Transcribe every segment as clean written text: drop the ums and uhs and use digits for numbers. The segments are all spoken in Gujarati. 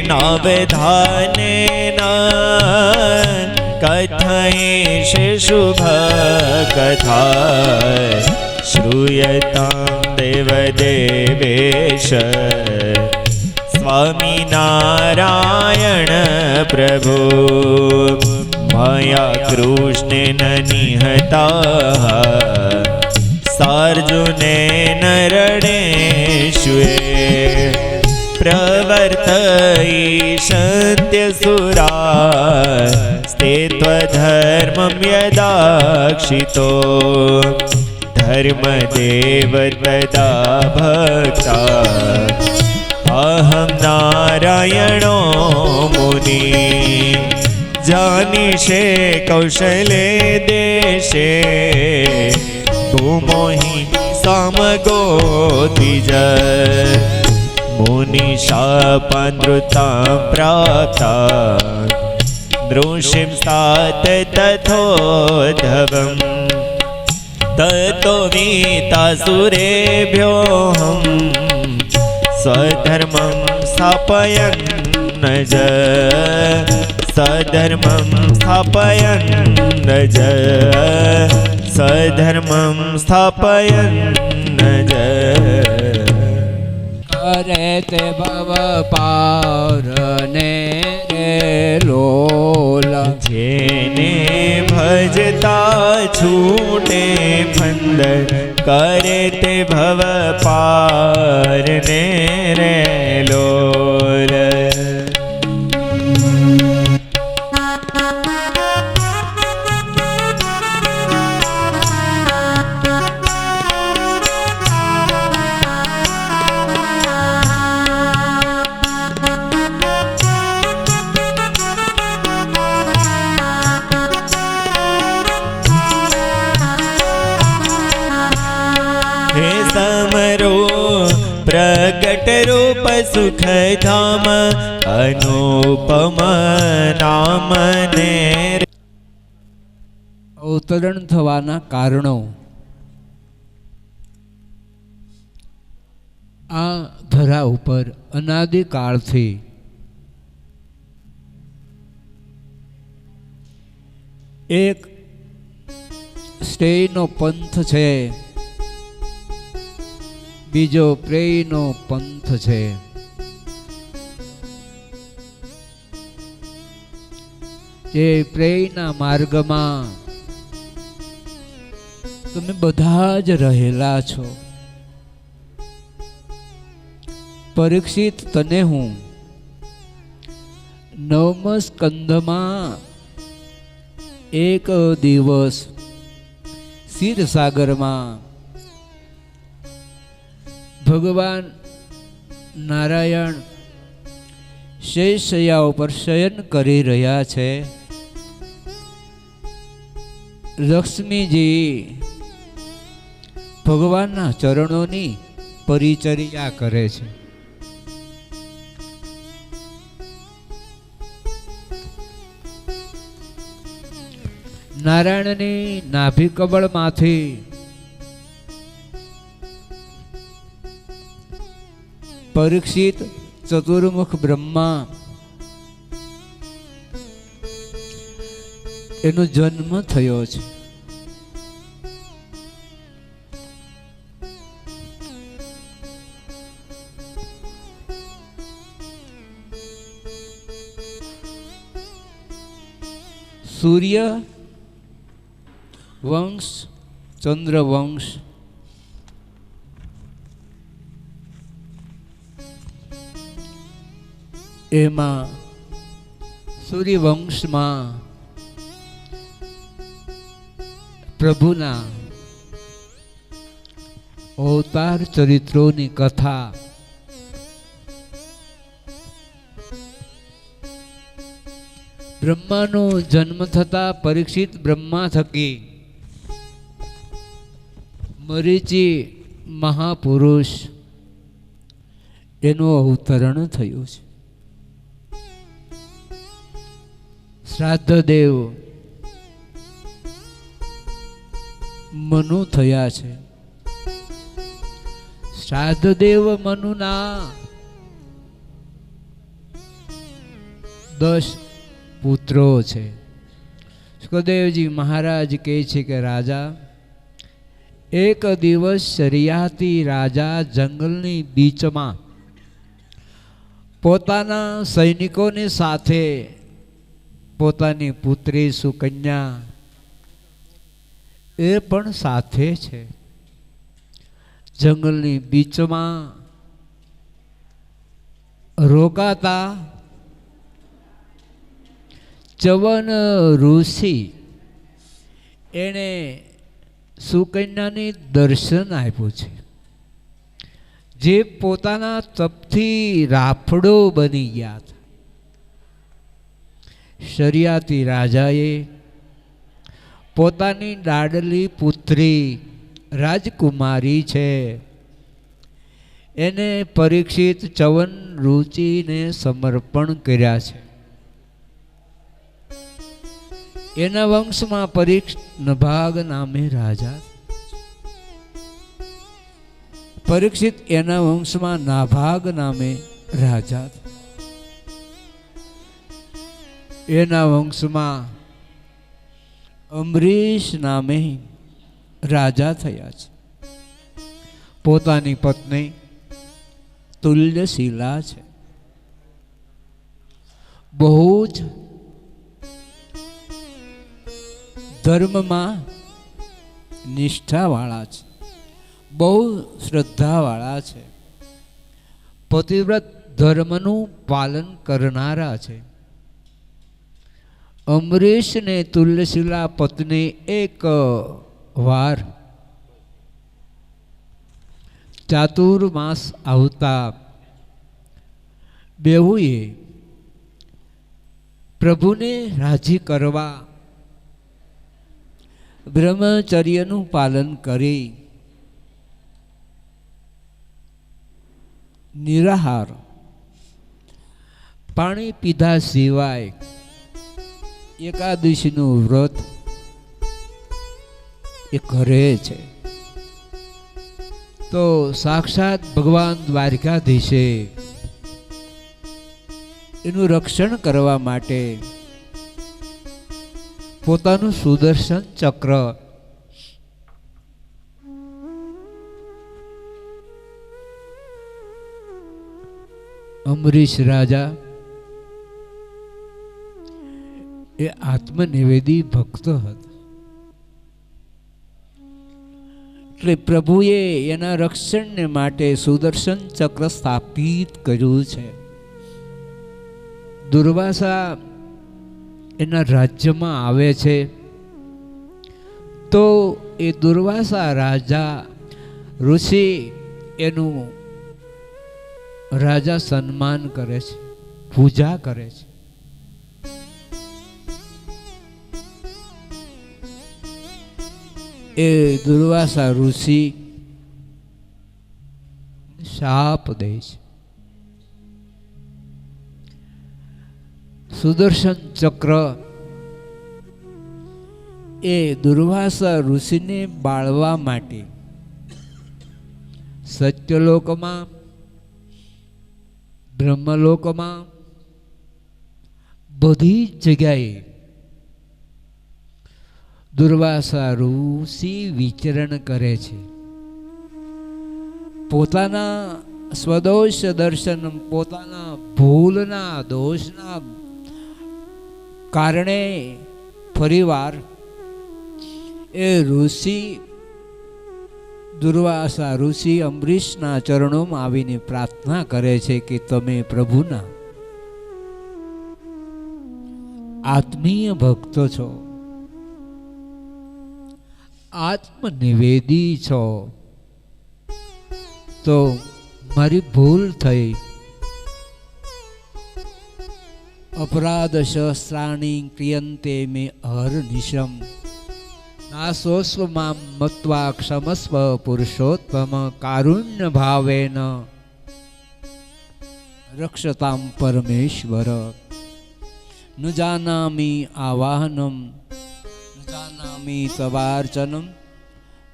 नावधानेन कथयिष्ये शुभ कथा श्रूयतां देवदेवेश स्वामिनारायण प्रभो मया कृष्णेन निहताः सार्जुनेन रणेषु प्रवर्तयिष्यन्त्यसुरा स्ते त्वधर्मं यदाक्षितो धर्मदेव त्वदा भक्ता अहं नारायणो मुनि जानिषे कौशले देशे भूमो हि समगो द्विज मुनिशापानृतां प्राप्ता दृशिं स्तात तथोद्धवम् ततो वीतासुरेभ्योऽहं स्वधर्मं स्थापयन् स्वधर्मं स्थापयन् स्वधर्मं स्थापयन् करे ते भव पारने रे लोल जेने भजता छूटे फंद करे ते भव पारने रे लोल प्रगट रूप सुख धाम अनुपम नाम ने અવતરણ થવાના કારણો આ ધરા ઉપર અનાદિકાળથી એક શ્રેયનો પંથ છે, બીજો પ્રેયનો પંથ છે. જે પ્રેયના માર્ગમાં તમે બધા જ રહેલા છો. પરીક્ષિત તને હું 9મ સ્કંધમાં એક દિવસ ક્ષીરસાગરમાં ભગવાન નારાયણ શેષશૈયા ઉપર શયન કરી રહ્યા છે. લક્ષ્મીજી ભગવાનના ચરણોની પરિચર્યા કરે છે. નારાયણની નાભી કમળમાંથી પરીક્ષિત ચતુર્મુખ બ્રહ્મા એનો જન્મ થયો છે. સૂર્ય વંશ, ચંદ્રવંશ એમાં સૂર્યવંશમાં પ્રભુના અવતાર ચરિત્રોની કથા બ્રહ્માનો જન્મ થતા પરીક્ષિત બ્રહ્મા થકી મરીચી મહાપુરુષ એનું અવતરણ થયું છે. શ્રાદ્ધદેવ મનુ થયા છે. શ્રાદ્ધદેવ મનુના 10 પુત્રો છે. સુખદેવજી મહારાજ કહે છે કે રાજા, એક દિવસ શરિયાતી રાજા જંગલની બીચમાં પોતાના સૈનિકોની સાથે પોતાની પુત્રી સુકન્યા એ પણ સાથે છે, જંગલની બીચમાં રોકાતા ચવન ઋષિ એણે સુકન્યાની દર્શન આપ્યું છે, જે પોતાના તપથી રાફડો બની ગયા હતા. શરિયાતી રાજાએ પોતાની લાડલી પુત્રી રાજકુમારી છે એને પરીક્ષિત ચવન રુચિને સમર્પણ કર્યા છે. એના વંશમાં પરીક્ષિત નભાગ નામે રાજા, પરીક્ષિત એના વંશમાં નાભાગ નામે રાજા, એના વંશમાં અમરીશ નામે રાજા થયા છે. પોતાની પત્ની તુલ્યશીલા છે, બહુ જ ધર્મમાં નિષ્ઠાવાળા છે, બહુ શ્રદ્ધાવાળા છે, પતિવ્રત ધર્મનું પાલન કરનારા છે. અમરીશ ને તુલ્યશીલા પત્ની એક વાર ચાતુર્માસ આવતા બેઉએ પ્રભુને રાજી કરવા બ્રહ્મચર્યનું પાલન કરી નિરાહાર પાણી પીધા સિવાય એકાદશીનું વ્રત એ કરે છે. તો સાક્ષાત ભગવાન દ્વારકાધીશે એનું રક્ષણ કરવા માટે પોતાનું સુદર્શન ચક્ર અમરીશ રાજા એ આત્મનિવેદી ભક્ત હતા, એટલે પ્રભુએ એના રક્ષણને માટે સુદર્શન ચક્ર સ્થાપિત કર્યું છે. દુર્વાસા એના રાજ્યમાં આવે છે તો એ દુર્વાસા રાજા ઋષિ એનું રાજા સન્માન કરે છે, પૂજા કરે છે. એ દુર્વાસા ઋષિ શાપ દે છે. સુદર્શન ચક્ર એ દુર્વાસા ઋષિને બાળવા માટે સત્યલોકમાં બ્રહ્મલોકમાં બધી જગ્યાએ દુર્વાસા ઋષિ વિચરણ કરે છે. પોતાના સ્વદોષ દર્શન, પોતાના ભૂલના દોષના કારણે ફરીવાર એ ઋષિ દુર્વાસા ઋષિ અમરીશના ચરણોમાં આવીને પ્રાર્થના કરે છે કે તમે પ્રભુના આત્મીય ભક્ત છો, આત્મનિવેદી છો, તો મારી ભૂલ થઈ, અપરાધ સહસ્રાણી ક્રિયંતે મે અહર્નિશમ નાસોસ્વ મામ મત્વા ક્ષમસ્વ પુરુષોત્તમ કારુણ્ય ભાવેન રક્ષતામ પરમેશ્વર. ન જાનામિ આવાહનમ ન જાનામિ તવાર્ચનમ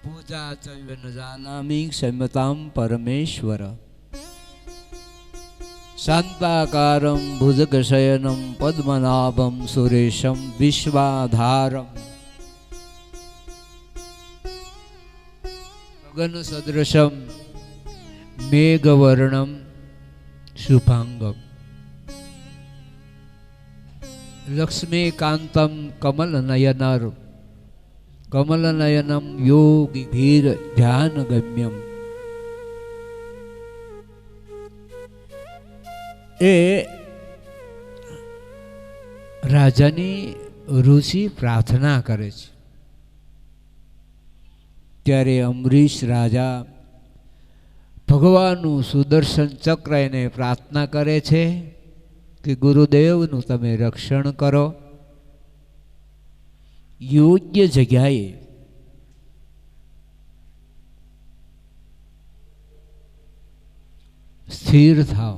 પૂજા ચૈવ ન જાનામિ ક્ષમ્યતામ પરમેશ્વર. શાંતાકારમ ભુજગશયનમ પદ્મનાભમ સુરેશમ વિશ્વાધારમ ગગન સદૃશમ મેઘવર્ણમ શુભાંગમ લક્ષ્મીકાંતમ કમલનયનર કમલનયનમ યોગીભીર ધ્યાનગમ્યમ. એ રાજાની ઋષિ પ્રાર્થના કરે છે. ત્યારે અમરીશ રાજા ભગવાનનું સુદર્શન ચક્ર એને પ્રાર્થના કરે છે કે ગુરુદેવનું તમે રક્ષણ કરો, યોગ્ય જગ્યાએ સ્થિર થાવ.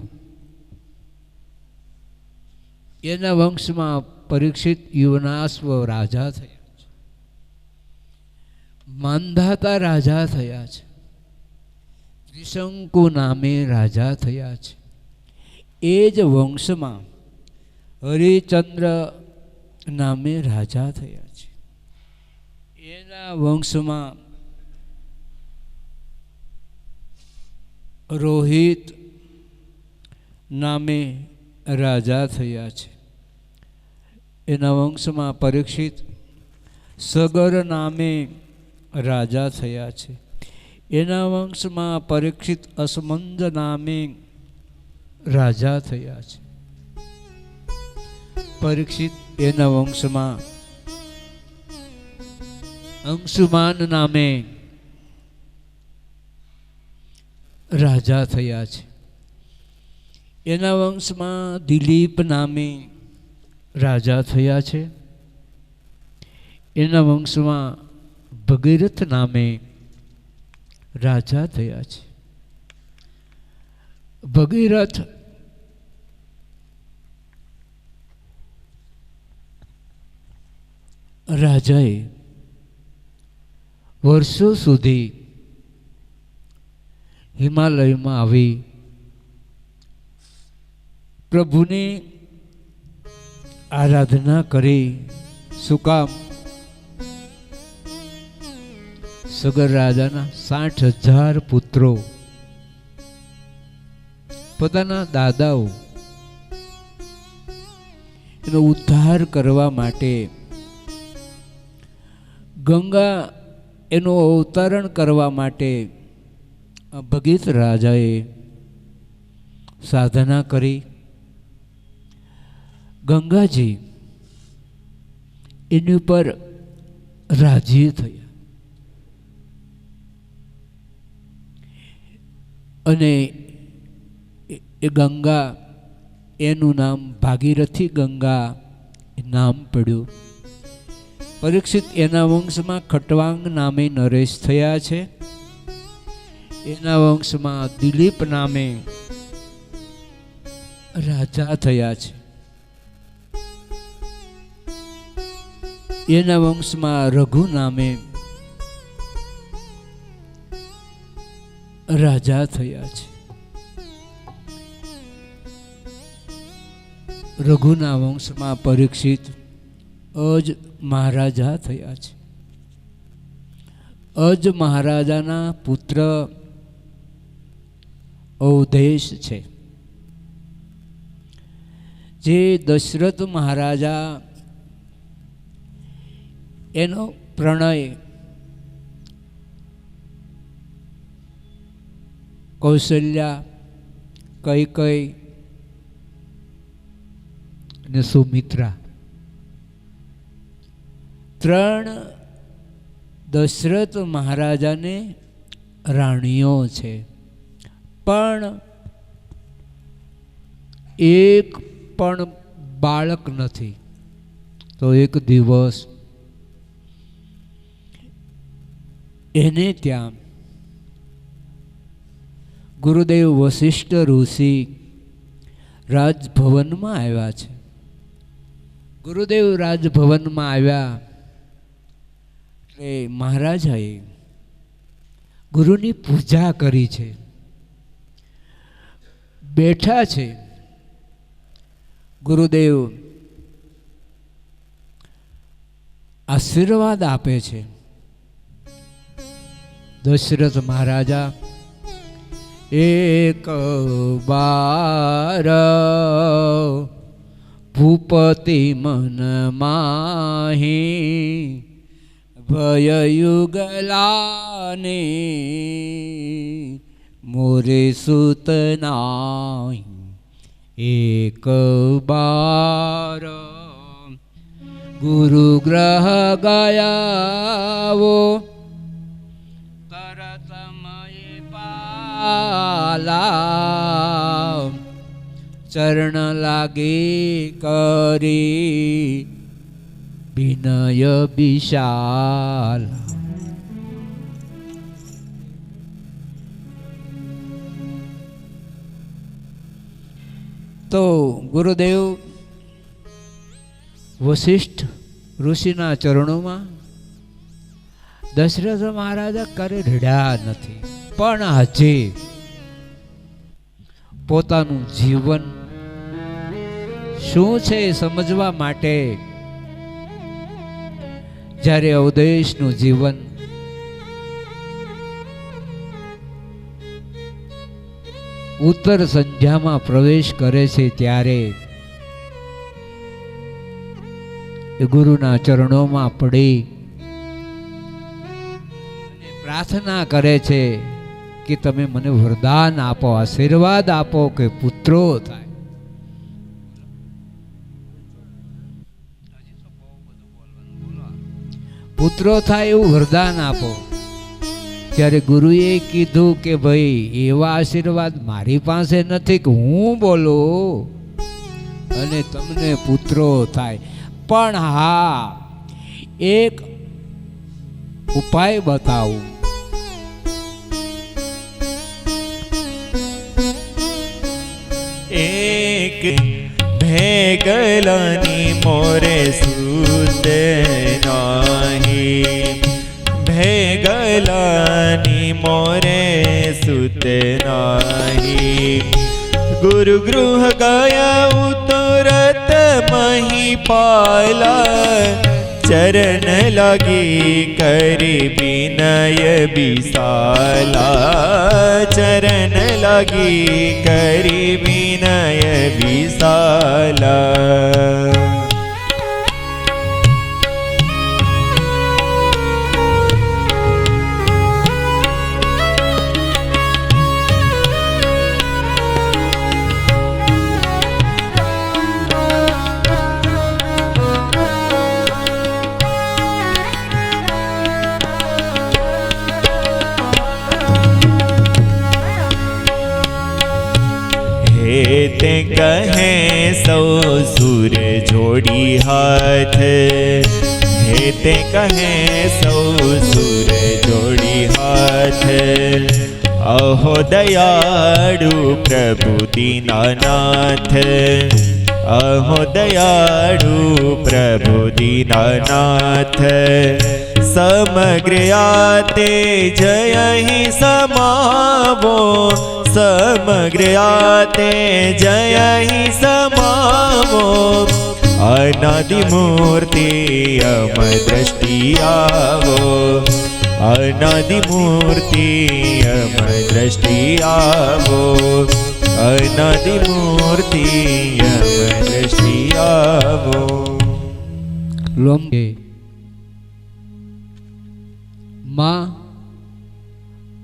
એના વંશમાં પરીક્ષિત યુવનાશ્વ રાજા થયા છે, માંધાતા રાજા થયા છે, ત્રિશંકુ નામે રાજા થયા છે. એ જ વંશમાં હરિચંદ્ર નામે રાજા થયા છે. એના વંશમાં રોહિત નામે રાજા થયા છે. એના વંશમાં પરીક્ષિત સગર નામે રાજા થયા છે. એના વંશમાં પરીક્ષિત અસમંદ નામે રાજા થયા છે. પરીક્ષિત એના વંશમાં અંશુમાન નામે રાજા થયા છે. એના વંશમાં દિલીપ નામે રાજા થયા છે. એના વંશમાં ભગીરથ નામે રાજા થયા છે. ભગીરથ રાજાએ વર્ષો સુધી હિમાલયમાં આવી પ્રભુની આરાધના કરી. શું કામ? સગર રાજાના 60,000 પુત્રો પોતાના દાદાઓ એનો ઉદ્ધાર કરવા માટે ગંગા એનું અવતરણ કરવા માટે ભગીરથ રાજાએ સાધના કરી. ગંગાજી એની ઉપર રાજી થયા અને એ ગંગા એનું નામ ભાગીરથી ગંગા નામ પડ્યું. પરીક્ષિત એના વંશમાં ખટવાંગ નામે નરેશ થયા છે. એના વંશમાં દિલીપ નામે રાજા થયા છે. એના વંશમાં રઘુ નામે રાજા થયા છે. રઘુના વંશમાં પરીક્ષિત અજ મહારાજા થયા છે. અજ મહારાજાના પુત્ર અવધેશ છે. જે દશરથ મહારાજા એનો પ્રણય કૌશલ્યા, કૈકેયી અને સુમિત્રા 3 દશરથ મહારાજાને રાણીઓ છે. પણ એક પણ બાળક નથી. તો એક દિવસ એને ત્યાં ગુરુદેવ વશિષ્ઠ ઋષિ રાજભવનમાં આવ્યા છે. ગુરુદેવ રાજભવનમાં આવ્યા એટલે મહારાજાએ ગુરુની પૂજા કરી છે. બેઠા છે ગુરુદેવ આશીર્વાદ આપે છે. દશરથ મહારાજા એક બાર ભૂપતિ મન માહી ભય યુગલાને મોરે સુતનાઈ એક બાર ગુરુ ગ્રહ ગયાવો તરત મય પાલા ચરણ લાગી કરી વિનય વિશાલ. તો ગુરુદેવ વશિષ્ઠ ઋષિના ચરણોમાં દશરથ મહારાજા કરે રડ્યા નથી, પણ હજી પોતાનું જીવન શું છે એ સમજવા માટે જ્યારે અવધેશનું જીવન ઉત્તર સંધ્યામાં પ્રવેશ કરે છે ત્યારે ગુરુના ચરણોમાં પડી અને પ્રાર્થના કરે છે કે તમે મને વરદાન આપો, આશીર્વાદ આપો કે પુત્રો થાય. પુત્રો થાય એવું વરદાન આપો. ત્યારે ગુરુએ કીધું કે ભાઈ એવા આશીર્વાદ મારી પાસે નથી કે હું બોલું અને તમને પુત્રો થાય, પણ હા એક ઉપાય બતાવું. એક ભેગલાની મોરે સૂત નાહી, ભેગલાની મોરે સૂત નાહી. ગુરુ ગૃહ ગયા ઉતરત મહીપાલા, ચરણ લાગી કરી વિનય વિશાલા, ચરણ લાગી કરી વિનય વિશાલા. તે કહે સૌ સુર જોડી હાથ, હે તે કહે સૌ સુર જોડી હાથ. અહો દયાળુ પ્રભુ દીનાનાથ, અહો દયાળુ પ્રભુ દીનાનાથ. સમગ્ર આતે જય અહીં સમાવો, સમગ્ર આતે જય અહીં સમાવો. અનાદિ મૂર્તિ અમર દ્રષ્ટિ આવો, અનાદિ મૂર્તિ અમર દ્રષ્ટિ આવો, અનાદિ મૂર્તિ અમર દ્રષ્ટિ આવો. લોમકે માં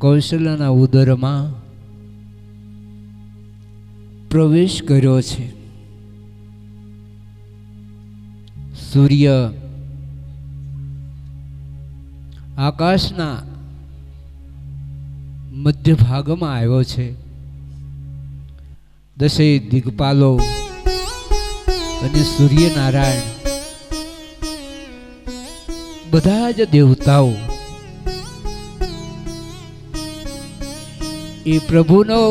કૌશલ્યના ઉદરમાં પ્રવેશ કર્યો છે. સૂર્ય આકાશના મધ્ય ભાગમાં આવ્યો છે. દશેય દિગ્પાલો અને સૂર્યનારાયણ બધા જ દેવતાઓ એ પ્રભુનો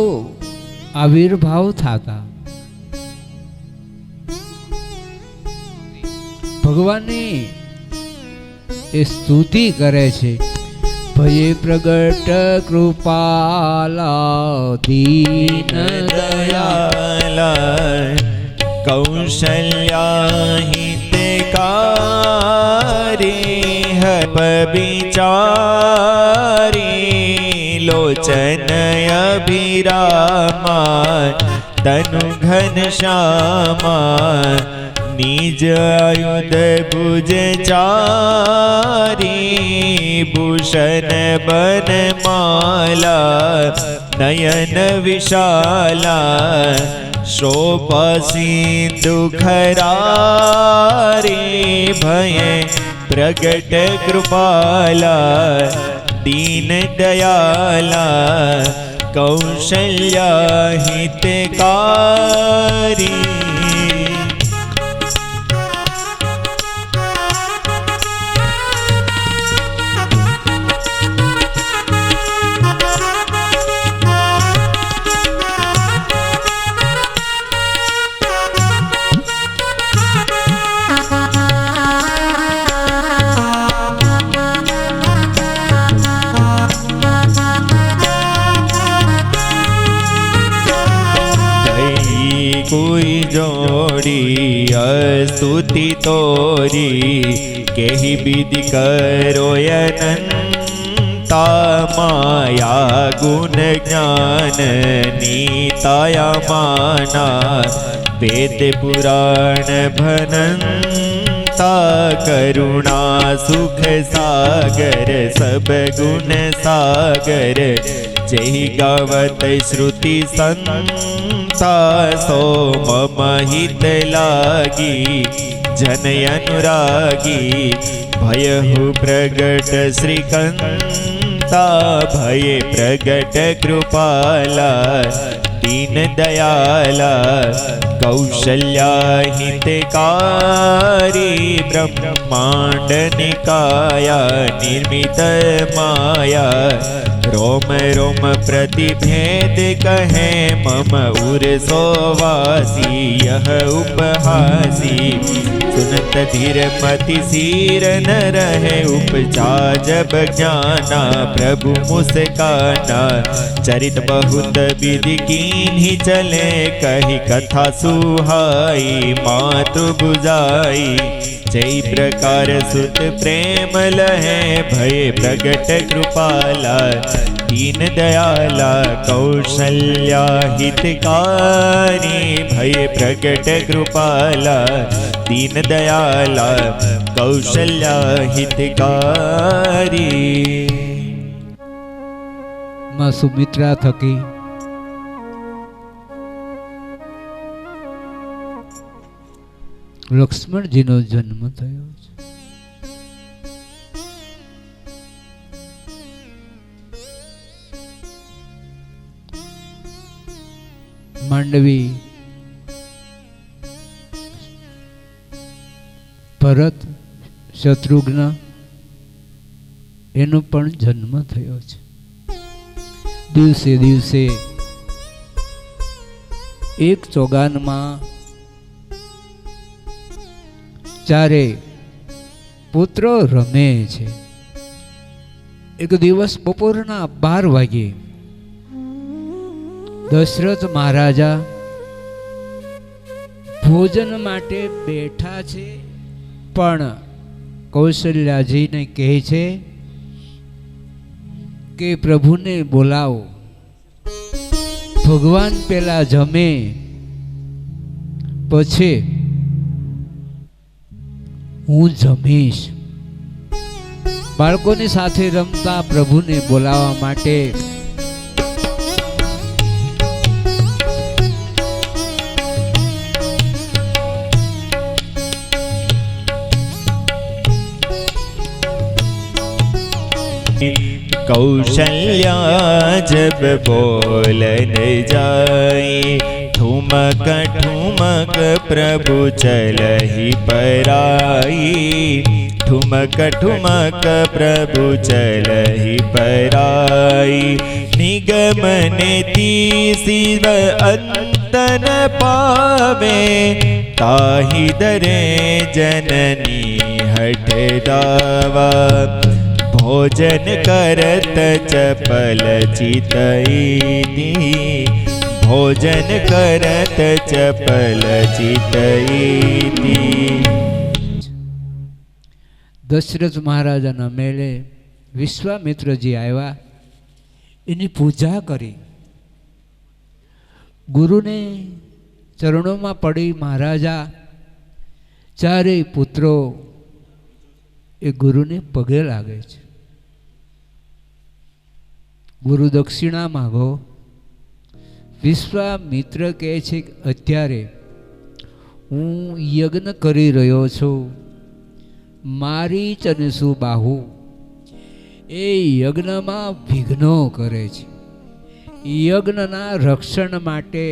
આવિર્ભાવ થતા ભગવાનની એ સ્તુતિ કરે છે. ભયે પ્રગટ કૃપાલા દીન દયાલા, कौशल्या हितकारी हप विचारी लोचन अभिरामा तनु घनश्यामा निज आयुध भुज चारी भूषण बनमाला नयन विशाला शोभा सिंधु खरारी भय प्रगट कृपाला दीन दयाला कौशल्या हितकारी कोई जोड़ी स्तुति तोरी केहि विधि करो अनंता माया गुण ज्ञान नीताया माना वेद पुराण भनंता करुणा सुख सागर सब गुण सागर जहि गावत श्रुति संता सो मम हित लागी जन अनुरागी भयहु प्रगट श्रीकंता भय प्रगट कृपाला दीन दयाला कौशल्या हितकारी ब्रह्मांड निकाया निर्मित माया रोम रोम प्रतिभेद कहे मम उर सोवासी यह उपहासी सुनत धीर मति सीर न रहे उपजा जब ज्ञाना प्रभु मुस्काना चरित बहुत विधि कीन्ही चले कही कथा सुहाई मातु बुझाई जय प्रकार सुत प्रेम लहे भय प्रगट कृपाला दीन दयाला कौशल्या हितकारी भय प्रगट कृपाला दीन दयाला कौशल्या हितकारी। मां सुमित्रा थकी લક્ષ્મણજીનો જન્મ થયો છે। માંડવી ભરત શત્રુઘ્ન એનો પણ જન્મ થયો છે। દિવસે દિવસે એક ચોગાનમાં ચારે પુત્ર રમે છે। એક દિવસ બપોરના 12 વાગે દશરથ મહારાજા ભોજન માટે બેઠા છે, પણ કૌશલ્યાજીને કહે છે કે પ્રભુને બોલાવો, ભગવાન પેલા જમે પછી હું જમીશ। બાળકોની સાથે રમતા પ્રભુને બોલાવવા માટે कौशल्या जब बोलन जाई ठुमक ठुमक प्रभु चलहि पराई ठुमक ठुमक प्रभु चलहि पराई निगमन शिव अंतन पावे ताहि दरे जननी हठ दावा भोजन करत चपल चितई ભોજન કરત ચપલ ચિતઈતિ. દશરથ મહારાજાના મેળે વિશ્વામિત્રજી આવ્યા, એની પૂજા કરી. ગુરુને ચરણોમાં પડી મહારાજા ચારેય પુત્રો એ ગુરુને પગે લાગે છે. ગુરુ દક્ષિણા માગો. વિશ્વામિત્ર કહે છે કે અત્યારે હું યજ્ઞ કરી રહ્યો છું, મારીચ અને સુબાહુ એ યજ્ઞમાં વિઘ્નો કરે છે. યજ્ઞના રક્ષણ માટે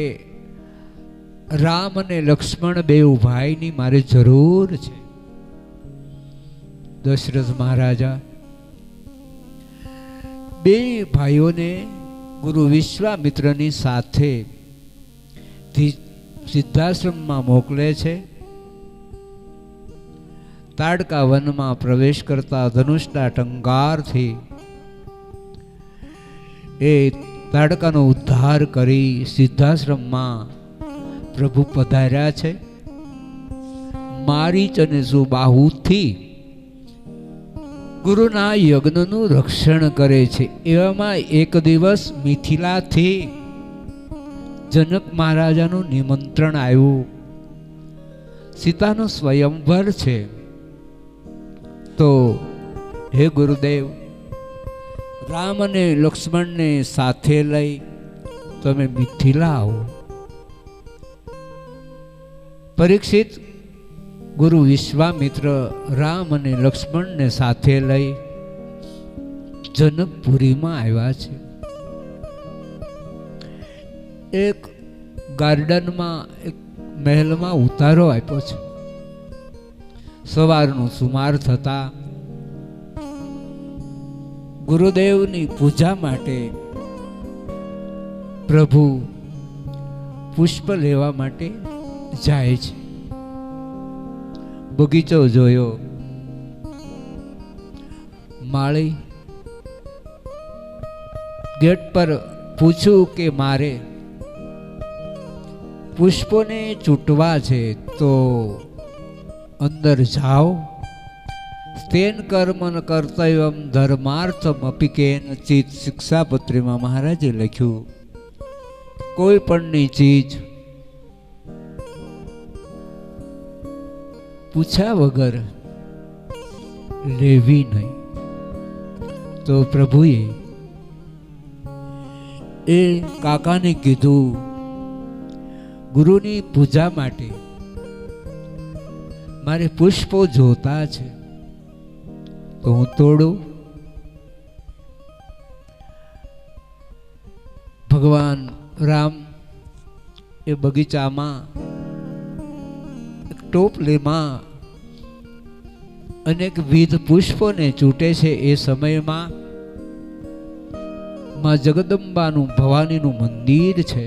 રામ અને લક્ષ્મણ બેઉ ભાઈની મારે જરૂર છે. દશરથ મહારાજા બે ભાઈઓને ગુરુ વિશ્વામિત્રની સાથે સિદ્ધાશ્રમમાં મોકલે છે. તાડકા વનમાં પ્રવેશ કરતા ધનુષના ટંકારથી એ તાડકાનો ઉદ્ધાર કરી સિદ્ધાશ્રમમાં પ્રભુ પધાર્યા છે. મારીચ અને સુબાહુથી ગુરુના યજ્ઞનું રક્ષણ કરે છે. એવામાં એક દિવસ મિથિલાથી જનક મહારાજાનું નિમંત્રણ આવ્યું. સીતાનો સ્વયંવર છે, તો હે ગુરુદેવ, રામ અને લક્ષ્મણને સાથે લઈ તમે મિથિલા આવો. પરીક્ષિત ગુરુ વિશ્વામિત્ર રામ અને લક્ષ્મણને સાથે લઈ જનકપુરીમાં આવ્યા છે. એક ગાર્ડનમાં, એક મહેલમાં ઉતારો આપ્યો છે. સવારનું સુમાર થતા ગુરુદેવની પૂજા માટે પ્રભુ પુષ્પ લેવા માટે જાય છે. બગીચો જોયો, માળી ગેટ પર પૂછ્યું કે મારે પુષ્પોને ચૂંટવા છે તો અંદર જાઓ. સ્તેન કર્મન કર્તવ્યમ ધર્માર્થમ અપિકેન ચિત શિક્ષાપત્રીમાં મહારાજે લખ્યું, કોઈ પણની ચીજ પૂછ્યા વગર લેવી નહીં. તો પ્રભુએ એ કાકાને કીધું, ગુરુની પૂજા માટે મારે પુષ્પો જોતા છે, તો હું તોડું. ભગવાન રામ એ બગીચામાં ટોપલીમાં અનેક વિધ પુષ્પોને ચૂંટે છે. એ સમયમાં માં જગદંબાનું ભવાનીનું મંદિર છે.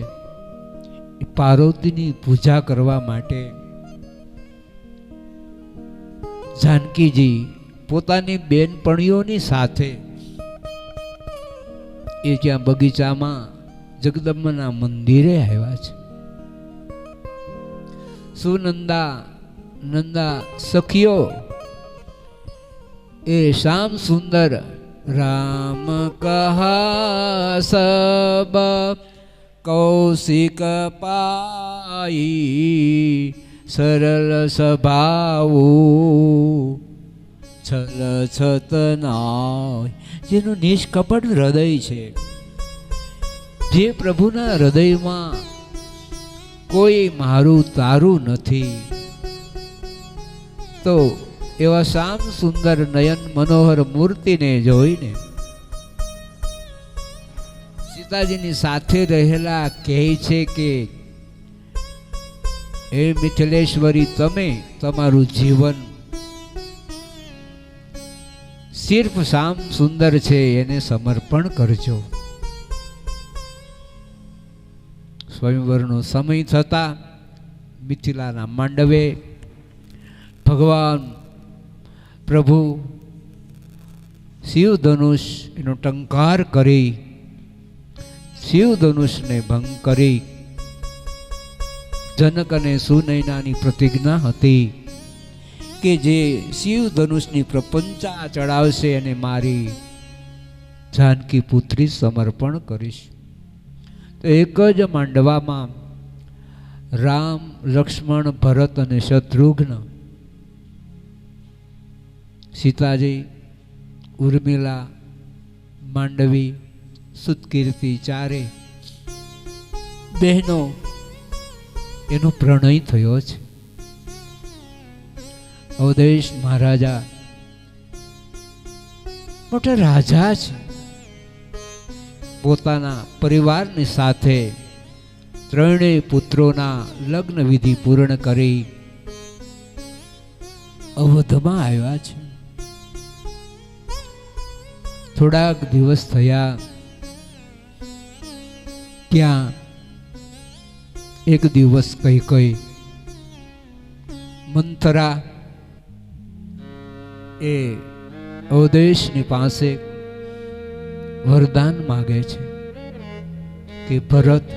પાર્વતીની પૂજા કરવા માટે જાનકીજી પોતાની બેનપણીઓની સાથે એ જ્યાં બગીચામાં જગદંબાના મંદિરે આવ્યા છે. સુનંદા નંદા સખીઓ એ શ્યામ સુંદર રામ કહા સબ કૌશિક પાઈ સરળ સ્વભાવો છલ છતનાય, જેનું નિષ્કપટ હૃદય છે, જે પ્રભુના હૃદયમાં કોઈ મારું તારું નથી, તો એવા શ્યામ સુંદર નયન મનોહર મૂર્તિને જોઈને સીતાજીની સાથે રહેલા કહે છે કે હે મિથિલેશ્વરી, તમે તમારું જીવન સિર્ફ શ્યામ સુંદર છે એને સમર્પણ કરજો. સ્વયંવરનો સમય થતા મિથિલાના માંડવે ભગવાન પ્રભુ શિવ ધનુષ એનો ટંકાર કરી શિવ ધનુષને ભંગ કરી જનક અને સુનયનાની પ્રતિજ્ઞા હતી કે જે શિવ ધનુષની પ્રપંચા ચડાવશે અને મારી જાનકી પુત્રી સમર્પણ કરીશ. તો એક જ માંડવામાં રામ, લક્ષ્મણ, ભરત અને શત્રુઘ્ન, સીતાજી, ઉર્મિલા, માંડવી, સુતકીર્તિ ચારે બહેનો એનો પ્રણય થયો છે. અવધેશ મહારાજા મોટા રાજા છે. પોતાના પરિવારની સાથે ત્રણેય પુત્રોના લગ્ન વિધિ પૂર્ણ કરી અવધમાં આવ્યા છે. થોડાક દિવસ થયા ત્યાં એક દિવસ કઈ મંથરા એ અવધેશની પાસે વરદાન માગે છે કે ભરત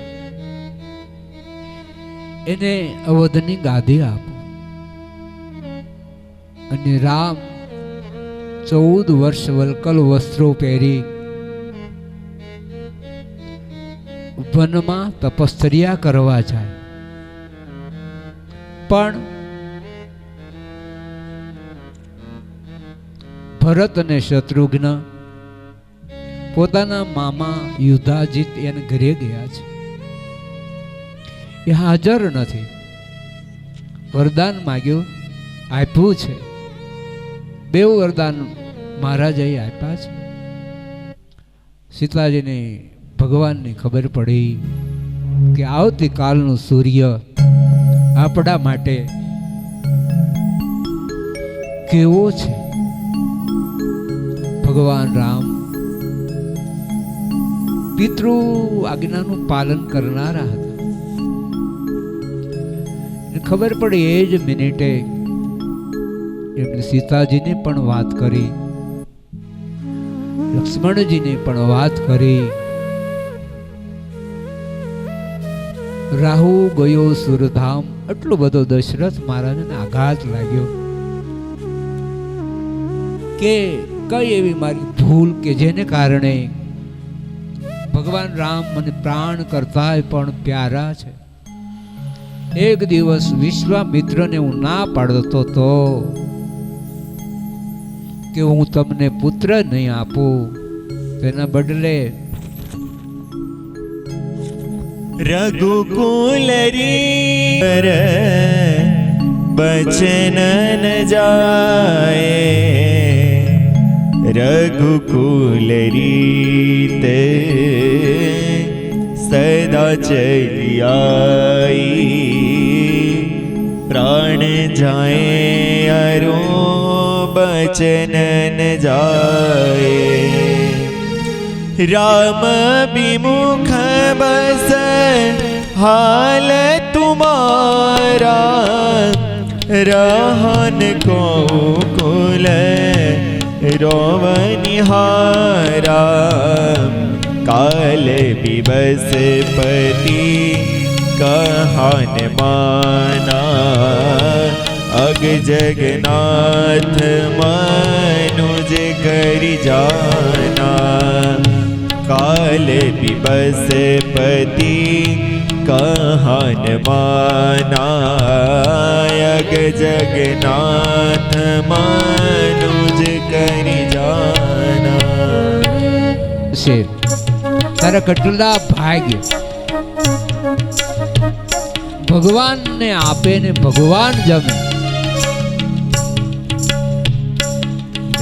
એને અવધની ગાદી આપો અને રામ 14 વર્ષ વલકલ વસ્ત્રો પહેરી વનમાં તપશ્ચર્યા કરવા જાય. પણ ભરત અને શત્રુઘ્ન પોતાના મામા યુધાજીત એને ઘરે ગયા છે. એ હાજર નથી. વરદાન માગ્યું, આપ્યું છે. બે વરદાન મહારાજાએ આપ્યા છે. સીતાજીને ભગવાનની ખબર પડી કે આવતીકાલનું સૂર્ય આપણા માટે કેવો છે. ભગવાન રામ પિતૃ આજ્ઞાનું પાલન કરનારા હતા. ખબર પડી એ જ મિનિટે એમને સીતાજીને પણ વાત કરી, લક્ષ્મણજીને પણ વાત કરી. રાહુ ગયો સુરધામ. એટલો બધો દશરથ મહારાજને આઘાત લાગ્યો કે કઈ એવી મારી ભૂલ કે જેને કારણે ભગવાન રામ મને પ્રાણ કરતા પણ પ્યારા છે. એક દિવસ વિશ્વામિત્રને હું ના પાડતો તો કે હું તમને પુત્ર નહીં આપું, તેના બદલે रघुकुल रीत बचन न जाए, रघुकुल रीत सदा चली आई, प्राण जाए अरो बचन न जाए, राम विमुख बस हाल तुम्हारा, रहन को कुल रोवनिहारा, काल बिबस पति कहान माना, अग जगन्नाथ मनुज कर जाना, काल बिबस पति कहान माना, अग जगन्नाथ मनुज कर जाना. શેર તારા કેટલા ભાગ્ય ભગવાનને આપે ને ભગવાન જમે.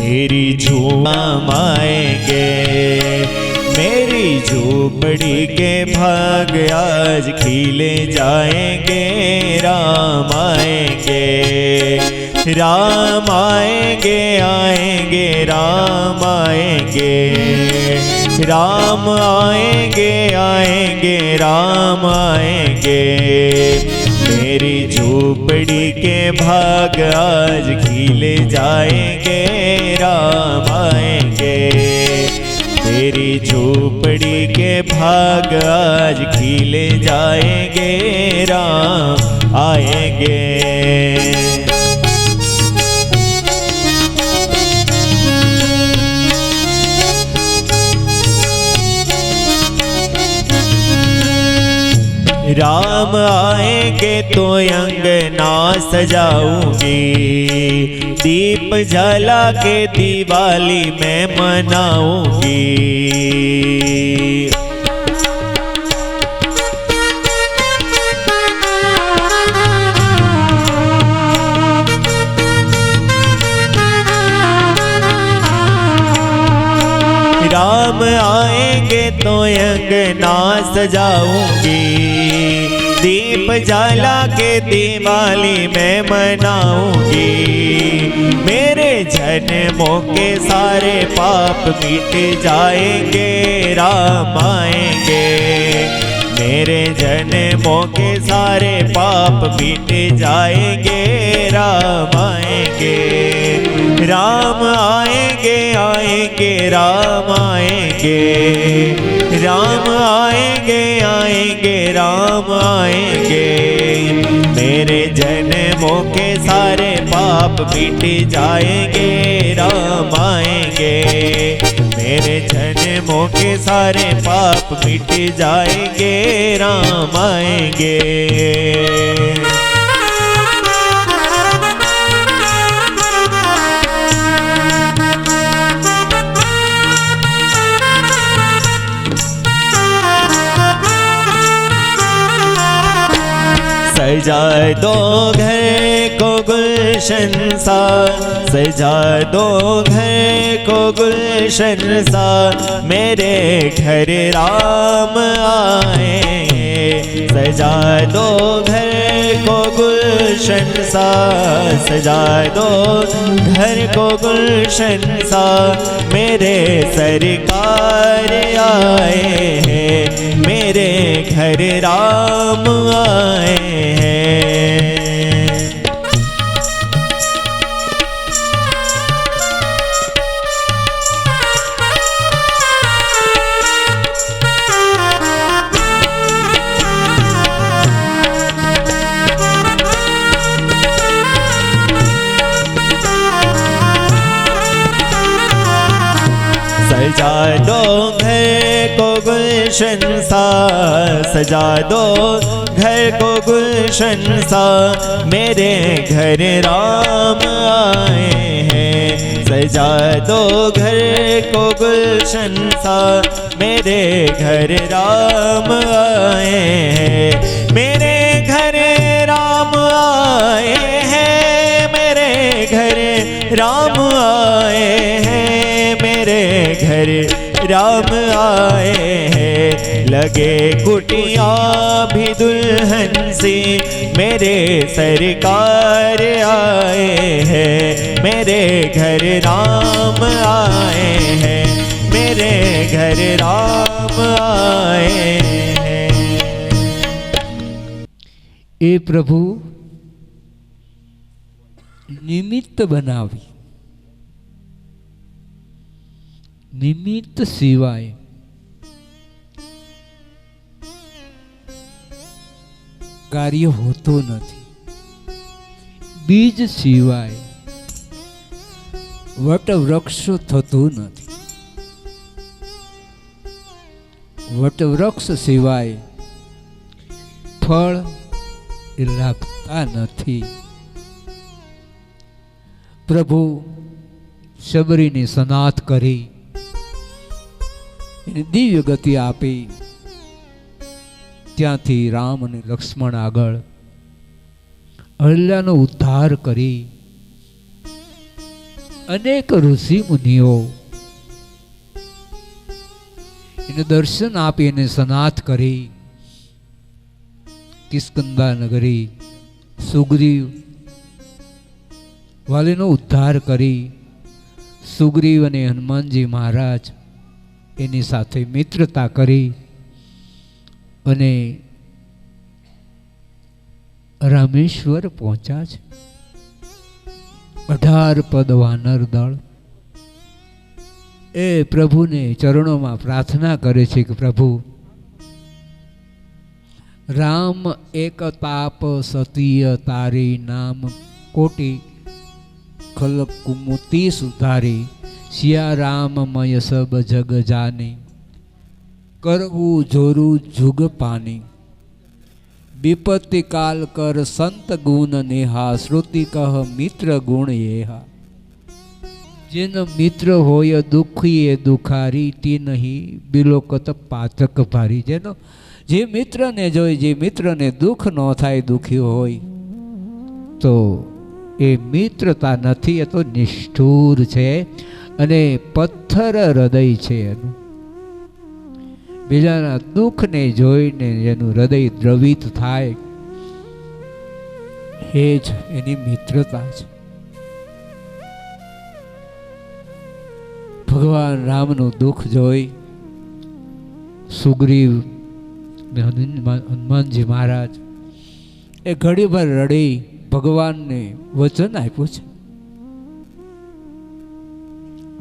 मेरी झूमा माएंगे, मेरी झोपड़ी के भाग आज खिले जाएंगे, राम आएंगे, राम आएंगे, आएंगे राम आएंगे, राम आएंगे, आएंगे राम आएंगे, मेरी झोपड़ी के भाग आज खिले जाएंगे, राम आएंगे, मेरी झोपड़ी के भाग आज खिले जाएंगे, राम आएंगे। राम आएंगे तो अंगना सजाऊंगी, दीप जला के दिवाली मैं मनाऊंगी। राम आएंगे तो अंगना सजाऊंगी, दीप जला के दिवाली मैं मनाऊंगी। मेरे जन्मों के सारे पाप मिट जाएंगे, राम आएंगे। मेरे जन्मों के सारे पाप मिट जाएंगे, राम आएंगे। राम आएंगे आएंगे राम आएंगे, राम आएंगे आएंगे राम आएंगे। मेरे जन्मों के सारे पाप मिट जाएंगे, राम आएंगे। मेरे जन्मों के सारे पाप मिट जाएंगे, राम आएंगे। सजा दो घर को गुलशन सा, सजा दो घर को गुलशन सा, मेरे घर राम आए। सजा दो घर को गुलशन सा, सजा दो घर को गुलशन सा, मेरे सरकार आए हैं, मेरे घर राम आए हैं। सजा दो घर को गुलशन सा, सजा दो घर को गुलशन सा, मेरे घर राम आए हैं। सजा दो घर को गुलशन सा, मेरे घर राम आए हैं। मेरे घर राम आए हैं, मेरे घर राम आए हैं, मेरे घर राम आए हैं। लगे कुटिया भी दुल्हन सी, मेरे सरकार आए हैं, मेरे घर राम आए हैं, मेरे घर राम आए हैं। ए प्रभु निमित्त बनावी, નિમિત્ત સિવાય કાર્ય હોતો નથી. બીજ સિવાય વટવૃક્ષ થતું નથી. વટવૃક્ષ સિવાય ફળ લાગતા નથી. પ્રભુ શબરીને સનાથ કરી એને દિવ્ય ગતિ આપી. ત્યાંથી રામ અને લક્ષ્મણ આગળ અહલ્યાનો ઉદ્ધાર કરી અનેક ઋષિ મુનિઓ એને દર્શન આપી એને સનાથ કરી. કિષ્કિંધા નગરી સુગ્રીવ વાલીનો ઉદ્ધાર કરી. સુગ્રીવ અને હનુમાનજી મહારાજ એની સાથે મિત્રતા કરી અને રામેશ્વર પહોંચ્યા છે. 18 પદ વાનર દળ એ પ્રભુને ચરણોમાં પ્રાર્થના કરે છે કે પ્રભુ, રામ એક તાપ સતીય તારી નામ કોટી ખલક કુમુતી સુધારી સિયા રામમય સબ જગ જાની કરવું જોરું જુગ પાની વિપત્તિ કાલ કર સંત ગુણ નેહા શ્રુતિ કહ મિત્ર ગુણ એહા જેનો મિત્ર હોય દુખી એ દુખારી તે નહીં બિલોકત પાતક ભારી જેનો જે મિત્રને જોઈ જે મિત્રને દુઃખ ન થાય દુખી હોય તો એ મિત્રતા નથી, એ તો નિષ્ઠુર છે અને પથ્થર હૃદય છે એનું. બીજાના દુઃખને જોઈને એનું હૃદય દ્રવિત થાય એ જ એની મિત્રતા છે. ભગવાન રામનું દુઃખ જોઈ સુગ્રીવ હનુમાનજી મહારાજ એ ઘડીભર રડી ભગવાનને વચન આપ્યું છે,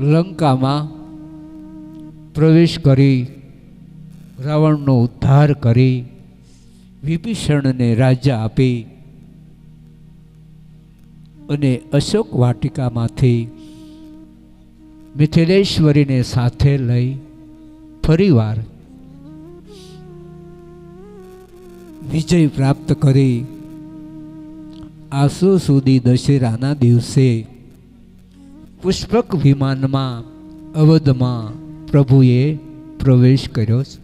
લંકામાં પ્રવેશ કરી રાવણનો ઉદ્ધાર કરી વિભીષણને રાજ્ય આપી અને અશોક વાટિકામાંથી મિથિલેશ્વરીને સાથે લઈ ફરીવાર વિજય પ્રાપ્ત કરી આસો સુધી દશેરાના દિવસે પુષ્પક વિમાનમાં અવધમાં પ્રભુએ પ્રવેશ કર્યો છે.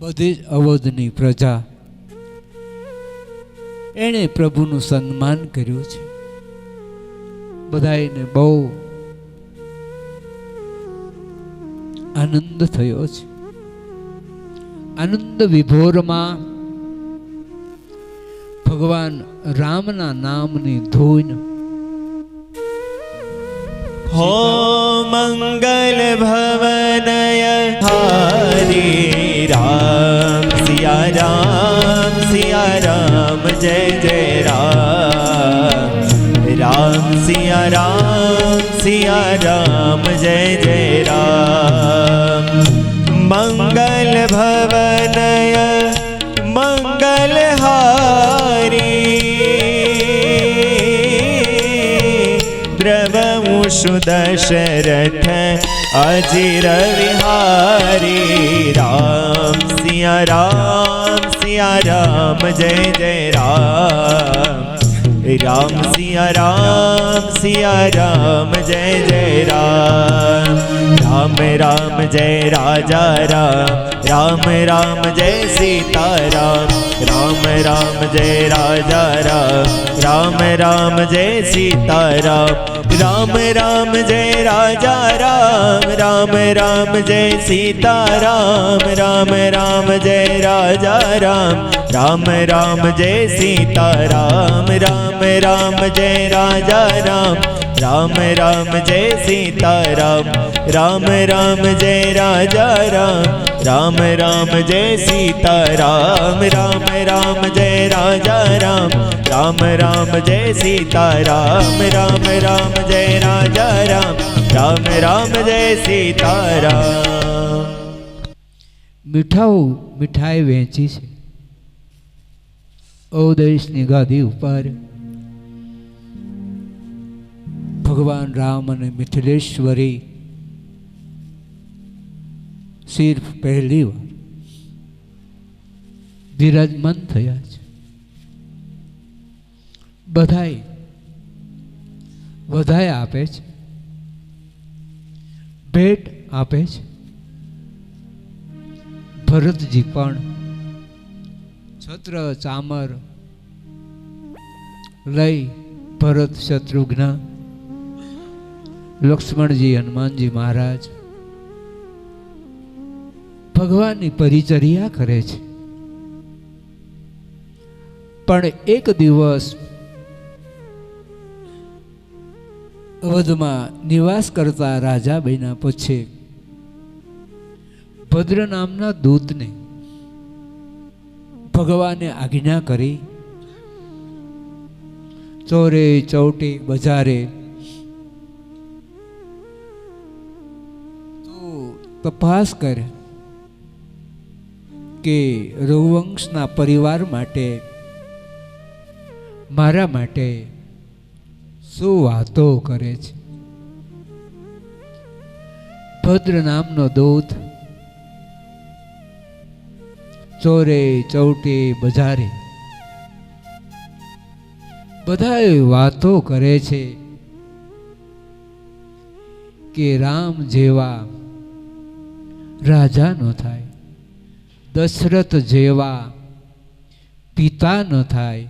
બધી જ અવધની પ્રજા એણે પ્રભુનું સન્માન કર્યું છે. બધાને બહુ આનંદ થયો છે. આનંદ વિભોરમાં ભગવાન રામના નામની ધૂન हो मंगल भवनय हारी राम सिया राम जय जय राम राम सिया राम जय जय राम मंगल भवनय मंगल हारी द्रवमुषु दशरथ अजिर विहारी राम सिया राम जय जय राम राम सिया राम जय जय राम राम राम जय राजा राम राम जय सीता राम राम जय राजा राम राम जय सीता राम राम जय राजा राम राम जय सीता राम राम जय राजा राम राम जय सीता राम राम जय राजा राम राम जय सीता राम जय राजा राम जय सीता राम जय राजा राम जय सीता राम जय राजा राम जय सीता राम. મીઠાઈ વહેંચી છે ઔદેશની ગાદી ઉપર. ભગવાન રામ અને મિથિલેશ્વરી સિર્ફ પહેલી વાર બિરાજમાન થયા છે. બધાએ આપે છે, ભેટ આપે છે. ભરતજી પણ છત્ર ચામર લઈ ભરત શત્રુઘ્ન લક્ષ્મણજી હનુમાનજી મહારાજ ભગવાનની પરિચર્યા કરે છે. પણ એક દિવસ અવધમાં નિવાસ કરતા રાજા બન્યા પછી ભદ્ર નામના દૂતને ભગવાને આજ્ઞા કરી ચોરે ચૌટી બજારે તપાસ કરે કે રઘુવંશના પરિવાર માટે, મારા માટે શું વાતો કરે છે. ભદ્ર નામનો દૂત ચોરે ચૌટે બજારે બધાએ વાતો કરે છે કે રામ જેવા રાજા ન થાય, દશરથ જેવા પિતા ન થાય,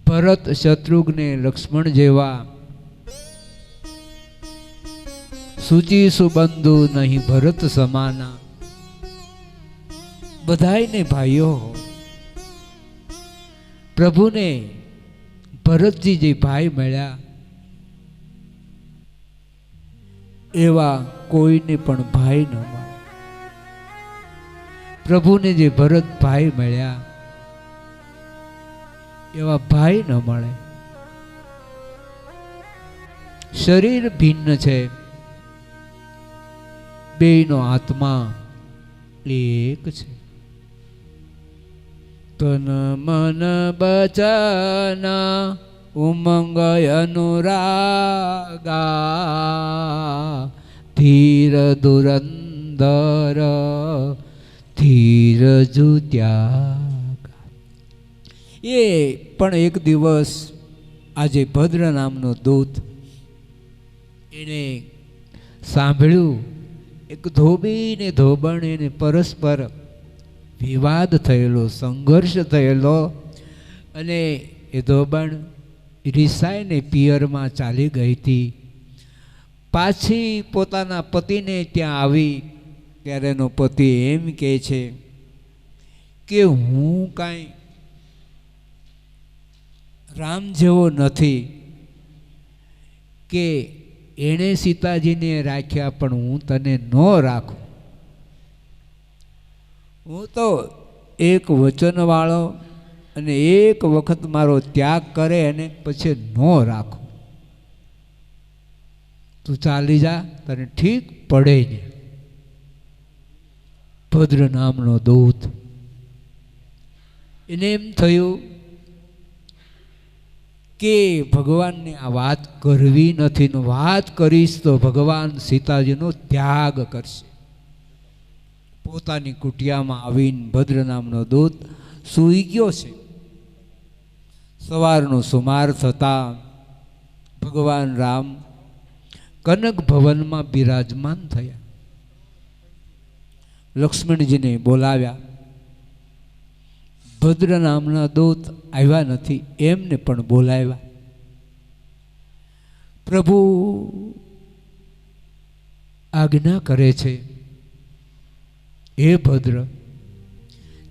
ભરત શત્રુઘ્ન લક્ષ્મણ જેવા સુચિ સુબંધુ નહીં ભરત સમાના. બધાયને ભાઈઓ હો. પ્રભુને ભરતજી જે ભાઈ મળ્યા એવા કોઈને પણ ભાઈ ન મળે. પ્રભુને જે ભરત ભાઈ મળ્યા એવા ભાઈ ન મળે. શરીર ભિન્ન છે, બેયનો આત્મા એક છે. તન મન બચના ઉમંગ અનુરાગા, ધીર ધુરંધર ધીર જુત્યાગા. એ પણ એક દિવસ આજે ભદ્ર નામનો દૂત એને સાંભળ્યું, એક ધોબી ને ધોબણ એને પરસ્પર વિવાદ થયેલો, સંઘર્ષ થયેલો, અને એ ધોબણ રિસાઈને પિયરમાં ચાલી ગઈ હતી. પાછી પોતાના પતિને ત્યાં આવી ત્યારે એનો પતિ એમ કહે છે કે હું કાંઈ રામ જેવો નથી કે એણે સીતાજીને રાખ્યા પણ હું તને ન રાખું. હું તો એક વચનવાળો અને એક વખત મારો ત્યાગ કરે અને પછી ન રાખું. તું ચાલી જા, તને ઠીક પડે ને. ભદ્ર નામનો દૂત એને એમ થયું કે ભગવાનને આ વાત કરવી નથી, ને વાત કરીશ તો ભગવાન સીતાજીનો ત્યાગ કરશે. પોતાની કુટિયામાં આવીને ભદ્ર નામનો દૂત સૂઈ ગયો છે. સવારનો સુમાર થતા ભગવાન રામ કનક ભવનમાં બિરાજમાન થયા. લક્ષ્મણજીને બોલાવ્યા. ભદ્ર નામના દૂત આવ્યા નથી, એમને પણ બોલાવ્યા. પ્રભુ આજ્ઞા કરે છે, હે ભદ્ર,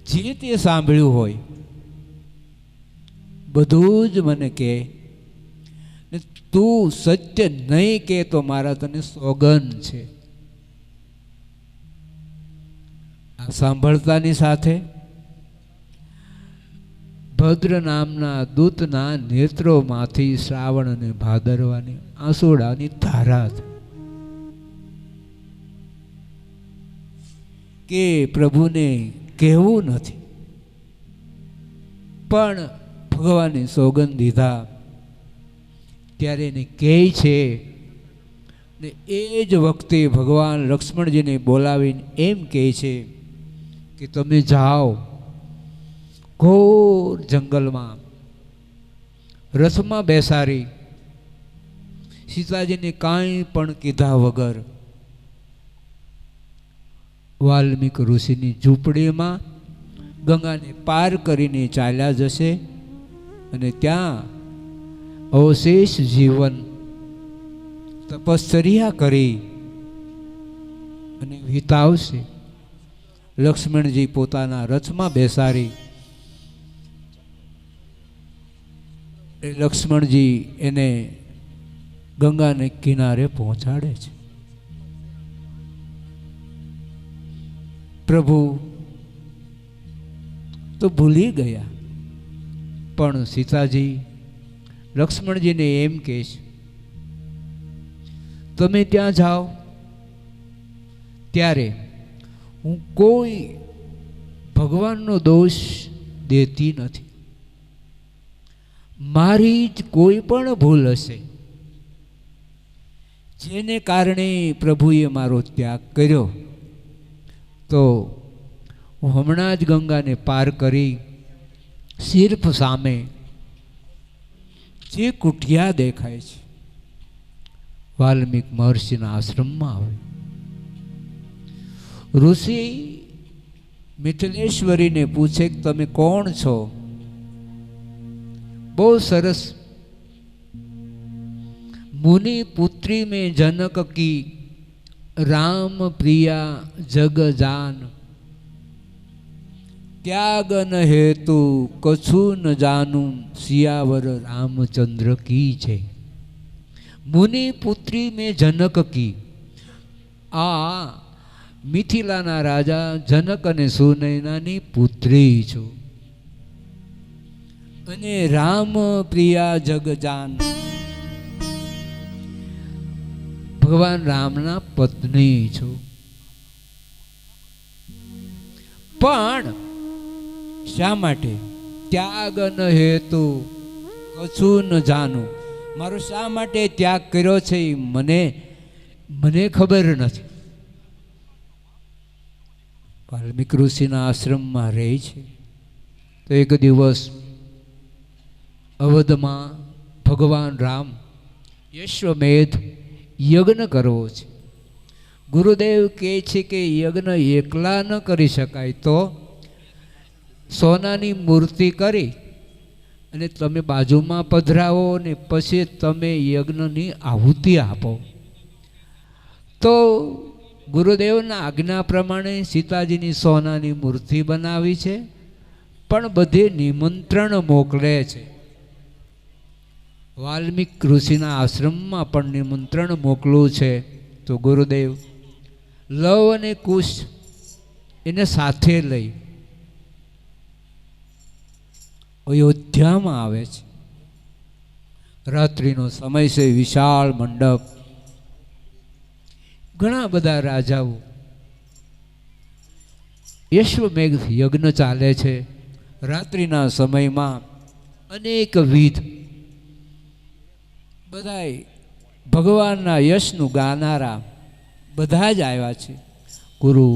જે તે સાંભળ્યું હોય બધું જ મને કહે. તું સત્ય નહીં કહે તો મારા તને સોગંદ છે. આ સાંભળતાની સાથે ભદ્ર નામના દૂતના નેત્રોમાંથી શ્રાવણ અને ભાદરવાની આંસુડાની ધારા થઈ. કે પ્રભુને કહેવું નથી, પણ ભગવાને સોગંદ દીધા ત્યારે એને કહે છે. ને એ જ વખતે ભગવાન લક્ષ્મણજીને બોલાવીને એમ કહે છે કે તમે જાઓ ઘોર જંગલમાં રથમાં બેસાડી સીતાજીને કાંઈ પણ કીધા વગર વાલ્મીક ઋષિની ઝૂંપડીમાં ગંગાને પાર કરીને ચાલ્યા જશે અને ત્યાં અવશેષ જીવન તપશ્ચર્યા કરી અને વિતાવશે. લક્ષ્મણજી પોતાના રથમાં બેસાડી લક્ષ્મણજી એને ગંગાને કિનારે પહોંચાડે છે. પ્રભુ તો ભૂલી ગયા, પણ સીતાજી લક્ષ્મણજીને એમ કહે છે તમે ત્યાં જાઓ, ત્યારે હું કોઈ ભગવાનનો દોષ દેતી નથી. મારી જ કોઈ પણ ભૂલ હશે જેને કારણે પ્રભુએ મારો ત્યાગ કર્યો, તો હું હમણાં જ ગંગાને પાર કરી સિર્ફ સામે જે કુટિયા દેખાય છે વાલ્મીક મહર્ષિના આશ્રમમાં આવે. ઋષિ મિથિલેશ્વરીને પૂછે કે તમે કોણ છો? બહુ સરસ. मुनि पुत्री में जनक की राम प्रिया जग जान, त्याग न हेतु कछु न जानू सियावर रामचंद्र की जय. मुनि पुत्री में जनक की, आ मिथिलाना राजा जनक ने सुनैनानी पुत्री છું અને રામ પ્રિયા જગજાન ભગવાન રામના પત્ની છું. પણ શા માટે? ત્યાગ ન હેતુ કશું ન જાણું. મારો શા માટે ત્યાગ કર્યો છે એ મને ખબર નથી. વાલ્મીક ઋષિના આશ્રમમાં રહે છે. તો એક દિવસ અવધમાં ભગવાન રામ યશ્વમેધ યજ્ઞ કરવો છે. ગુરુદેવ કહે છે કે યજ્ઞ એકલા ન કરી શકાય, તો સોનાની મૂર્તિ કરી અને તમે બાજુમાં પધરાવો ને પછી તમે યજ્ઞની આહુતિ આપો. તો ગુરુદેવના આજ્ઞા પ્રમાણે સીતાજીની સોનાની મૂર્તિ બનાવી છે, પણ બધે નિમંત્રણ મોકલે છે. વાલ્મીક ઋષિના આશ્રમમાં પણ નિમંત્રણ મોકલું છે. તો ગુરુદેવ લવ અને કુશ એને સાથે લઈ અયોધ્યામાં આવે છે. રાત્રિનો સમય છે, વિશાળ મંડપ, ઘણા બધા રાજાઓ, યશ્વમેઘ યજ્ઞ ચાલે છે. રાત્રિના સમયમાં અનેકવિધ બધાય ભગવાનના યશનું ગાનારા બધા જ આવ્યા છે. ગુરુ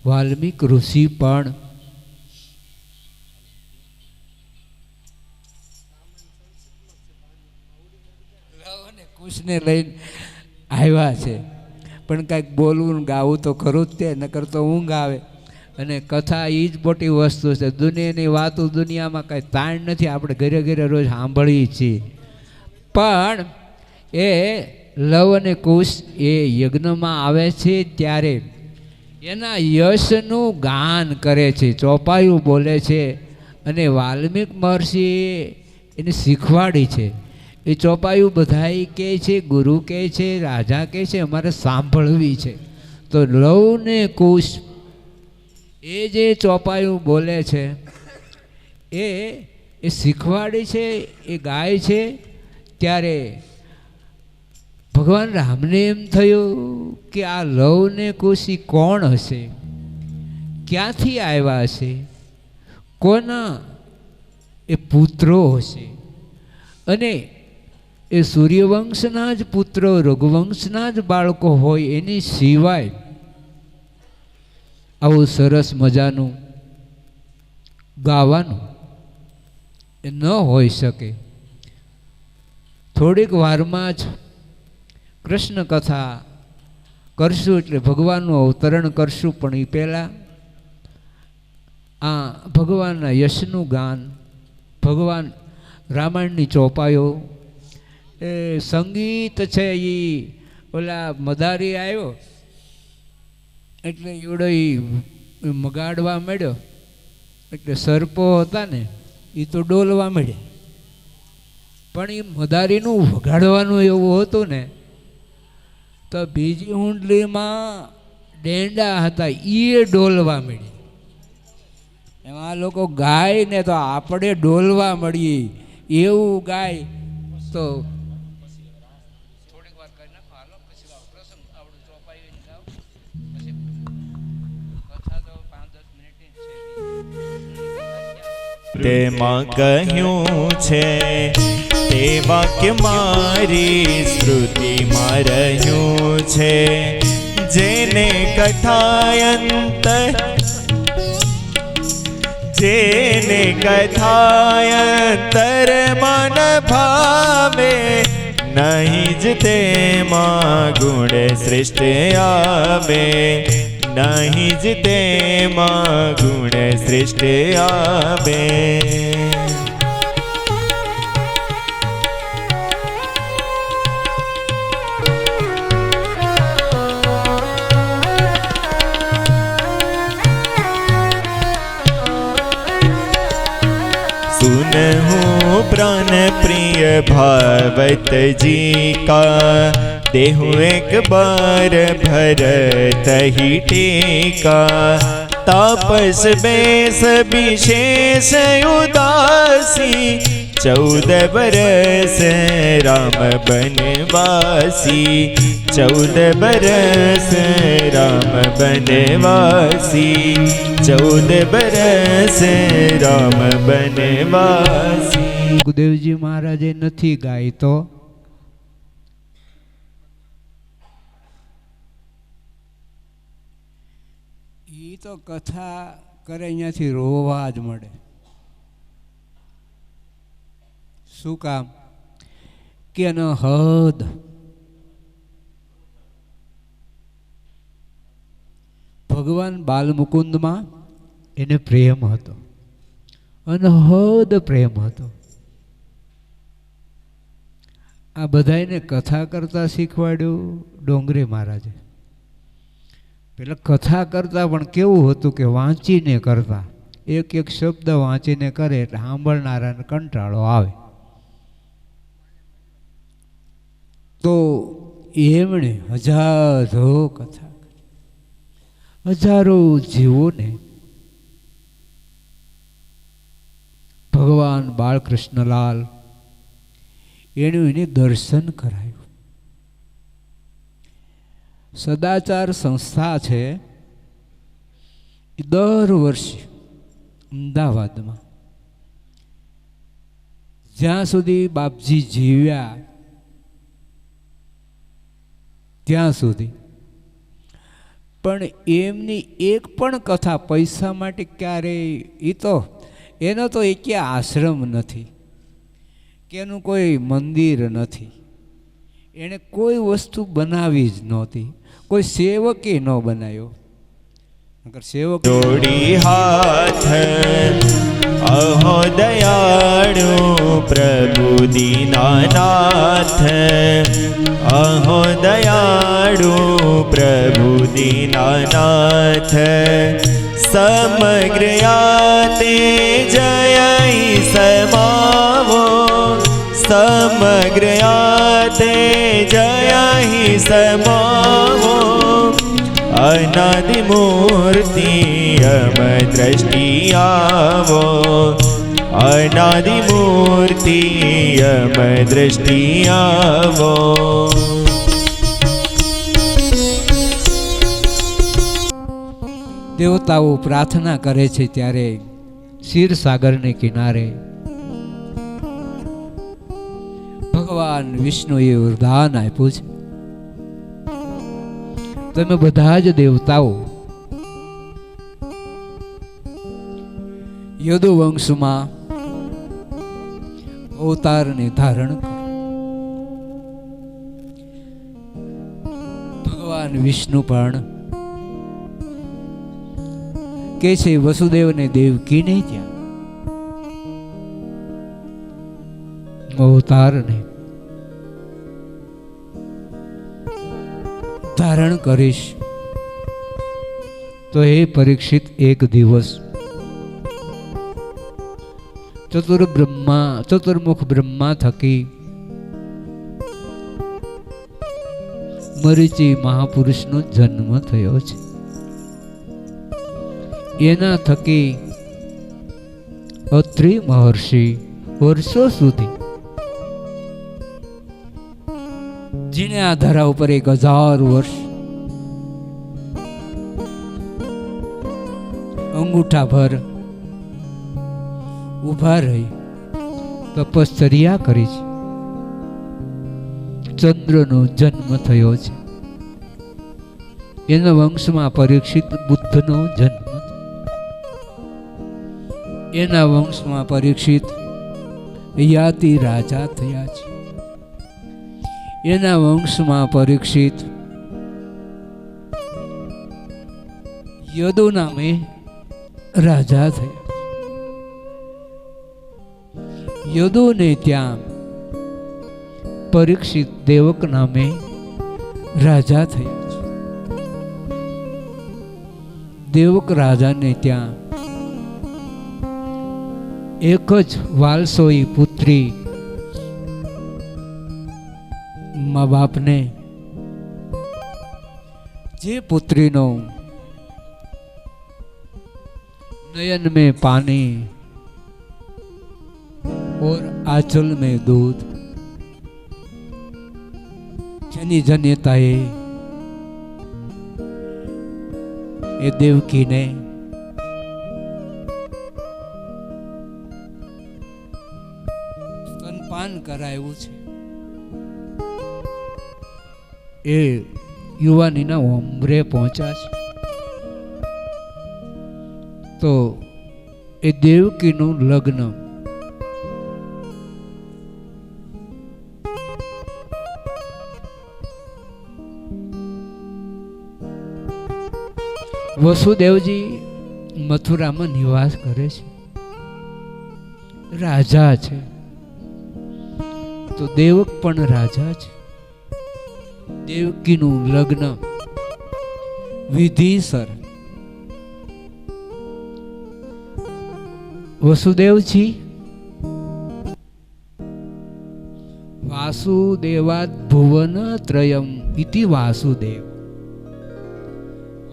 વાલ્મીક ઋષિ પણ લવ અને કુશને લઈને આવ્યા છે. પણ કાંઈક બોલવું ગાવું તો ખરું જ તે, નકર તો ઊંઘ આવે. અને કથા એ જ મોટી વસ્તુ છે. દુનિયાની વાતો દુનિયામાં કાંઈ તાણ નથી, આપણે ઘરે ઘરે રોજ સાંભળીએ છીએ. પણ એ લવ અને કુશ એ યજ્ઞમાં આવે છે ત્યારે એના યશનું ગાન કરે છે, ચોપાયું બોલે છે. અને વાલ્મીક મહર્ષિ એને શીખવાડી છે. એ ચોપાયું બધાય કહે છે, ગુરુ કહે છે, રાજા કહે છે, અમારે સાંભળવી છે. તો લવ ને કુશ એ જે ચોપાયું બોલે છે એ શીખવાડી છે, એ ગાય છે. ત્યારે ભગવાન રામને એમ થયું કે આ લવ ને કુશી કોણ હશે, ક્યાંથી આવ્યા હશે, કોના એ પુત્રો હશે. અને એ સૂર્યવંશના જ પુત્રો, રઘુવંશના જ બાળકો હોય, એની સિવાય આવું સરસ મજાનું ગાવાનું એ ન હોઈ શકે. થોડીક વારમાં જ કૃષ્ણ કથા કરશું, એટલે ભગવાનનું અવતરણ કરશું. પણ એ પહેલાં આ ભગવાનના યશનું ગાન, ભગવાન રામાયણની ચોપાઈઓ, એ સંગીત છે. એ ઓલા મદારી આવ્યો એટલે એવડો એ મગાડવા માંડ્યો, એટલે સર્પો હતા ને એ તો ડોલવા માંડ્યા. પણ એ મદારીનું વગાડવાનું એવું હતું ને, તો બીજી હુંડલીમાં ડેંડા હતા એ ડોલવા મળી. એમાં લોકો ગાય ને તો આપણે ડોલવા મળીએ એવું ગાય. તો થોડીક વાર કરી નાખો, હાલો પછી પ્રસંગ આવડું ચોપાઈ જાઓ. સ્મૃતિમાં કહ્યું છે તે વાક્ય મારી સ્મૃતિમાં રહ્યું છે. જેને કથાયંતર મન ભાવે નહીં જ તેમાં ગુણ શ્રેષ્ઠ આવે, નહીં જ તેમાં ગુણ શ્રેષ્ઠ આવે. सुनहूँ प्राण प्रिय भावत जी का, देहु एक बार भरत ही टीका. तापस बेस विशेष उदासी, 14 बरस राम बनवासी. 14 बरस राम बनवासी. 14 बरस राम बनवासी. ગુરુદેવજી મહારાજે નથી ગાય તો એ તો કથા કરે અહીંયાથી રોવા જ મળે. શું કામ કે ન હદ ભગવાન બાલમુકુંદમાં એને પ્રેમ હતો, અનહદ પ્રેમ હતો. આ બધાને કથા કરતા શીખવાડ્યું ડોંગરે મહારાજે. પેલા કથા કરતા પણ કેવું હતું કે વાંચીને કરતા, એક એક શબ્દ વાંચીને કરે એટલે સાંભળનારાને કંટાળો આવે. તો એમણે હજારો કથા, હજારો જીવોને ભગવાન બાળકૃષ્ણલાલ એનું એને દર્શન કરાયું. સદાચાર સંસ્થા છે એ દર વર્ષે અમદાવાદમાં જ્યાં સુધી બાપજી જીવ્યા ત્યાં સુધી પણ એમની એક પણ કથા પૈસા માટે ક્યારેય, એનો તો એક આશ્રમ નથી કે એનું કોઈ મંદિર નથી, એણે કોઈ વસ્તુ બનાવી જ નહોતી, કોઈ સેવકે ન બનાવ્યો. સેવક જોડી હાથ અહો દયાળુ પ્રભુ દીનાનાથ. અહો દયાળુ પ્રભુ દીનાનાથ. સમગ્ર યાતે જય સમાવો. સમગ્ર યાતે જય સમાવો. અનાદિ મૂર્તિ અમ દ્રષ્ટિ આવો. અનાદિ મૂર્તિ અમ દ્રષ્ટિ આવો. દેવતાઓ પ્રાર્થના કરે છે ત્યારે ક્ષીરસાગરને કિનારે ભગવાન વિષ્ણુએ વરદાન આપ્યું છે, તમે બધા જ દેવતાઓ યદુવંશમાં અવતારને ધારણ કરો. ભગવાન વિષ્ણુ પણ કે છે વસુદેવને દેવકીને ત્યાં અવતારને ધારણ કરીશ. તો હે પરીક્ષિત, એક દિવસ ચતુર્મુખ બ્રહ્મા થકી મરીચી મહાપુરુષનો જન્મ થયો છે. એના થકી અત્રિ મહર્ષિ વર્ષો સુધી જેને આ ધરા ઉપર 1000 વર્ષ અંગૂઠા ભર ઊભા રહી તપશ્ચર્યા કરી છે. ચંદ્રનો જન્મ થયો છે. એના વંશમાં પરીક્ષિત બુદ્ધનો જન્મ થયો. એના વંશમાં પરીક્ષિત યાતિ રાજા થયા છે. એના વંશમાં પરીક્ષિત યદુ નામે રાજા થયા. યદુને ત્યાં પરીક્ષિત દેવક નામે રાજા થયા છે. દેવક રાજાને ત્યાં એક જ વાલસોઈ પુત્રી મા બાપને, જે પુત્રીનો नयन में पानी और आंचल में दूध, જેની જન્યતાએ એ દેવકીને સ્તનપાન કરાયું છે. એ યુવાનીના ઉંમરે પહોંચ્યા છે. તો એ દેવકીનું લગ્ન વસુદેવજી મથુરામાં નિવાસ કરે છે, રાજા છે. તો દેવક પણ રાજા છે. દેવકીનું લગ્ન વિધિસર વસુદેવજી વાસુદેવાદ ભુવન ત્રયમ ઇતિ વાસુદેવ,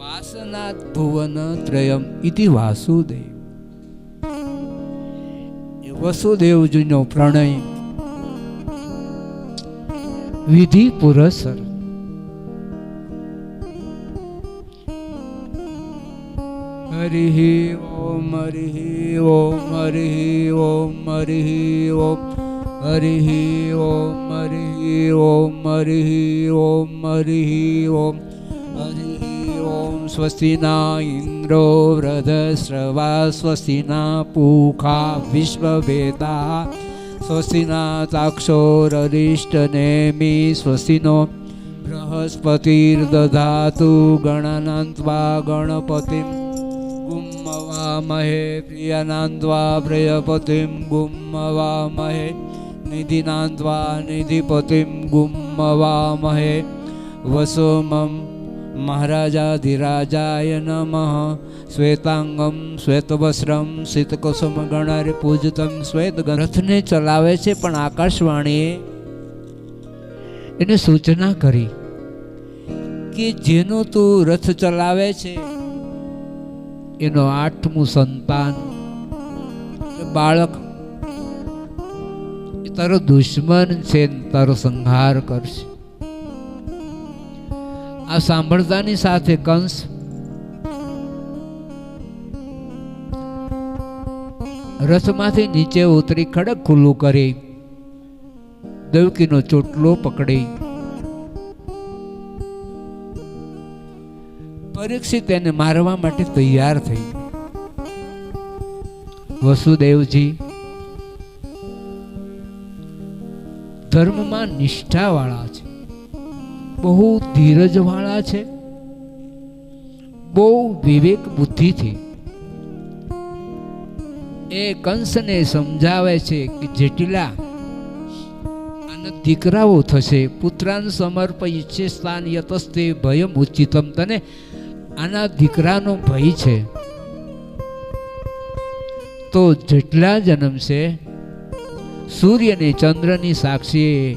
વાસનાદ ભુવન ત્રયમ ઇતિ વાસુદેવ. એ વસુદેવજીનો પ્રણય વિધિ પુરસ્સર હરિ ઓમ હરિ ઓમ હરિ ઓમ હરિ ઓમ હરિ ઓમ હરિ ઓમ હરિ ઓમ હરિ ઓમ હરિ ઓમ. સ્વસ્તિના ઇન્દ્રો વૃધસ્રવા સ્વસ્તિના પૂખા વિશ્વવેદા સ્વસ્તિના ચાક્ષોરરિષ્ટનેમિ સ્વસ્તિનો બૃહસ્પતિર્દધાતુ ગણાનાન્ત્વા ગણપતિમ ગુમ્મવામહે પ્રિયાનાન્ત્વા પ્રિયપતિમ ગુમ્મવામહે નિધિનાન્ત્વા નિધિપતિમ ગુમ્મવામહે. વસોમમ મહારાજાધિરાજાય નમઃ. શ્વેતાંગમ શ્વેતવસ્ત્રમ શીતકુસુમ ગણરે પૂજિતમ શ્વેત. રથને ચલાવે છે, પણ આકાશવાણીએ એને સૂચના કરી કે જેનો તું રથ ચલાવે છે એનો 8મું સંતાન બાળક તારો દુશ્મન છે, તારો સંહાર કરશે. આ સાંભળતાની સાથે કંસ રથમાંથી નીચે ઉતરી ખડક ખુલ્લું કરી દેવકીનો ચોટલો પકડી પરીક્ષિત એને મારવા માટે તૈયાર થઈ. વસુદેવજી ધર્મમાં નિષ્ઠાવાળા છે, બહુ ધીરજવાળા છે, બહુ વિવેક બુદ્ધિથી એ કંસને સમજાવે છે કે જેટલા આના દીકરાઓ થશે પુત્રાન સમર્પયિષ્યે સ્થાન યતસ્તે ભયમ ઉચિતમ. તને આના દીકરાનો ભય છે, તો જેટલા જન્મશે સૂર્ય ને ચંદ્રની સાક્ષીએ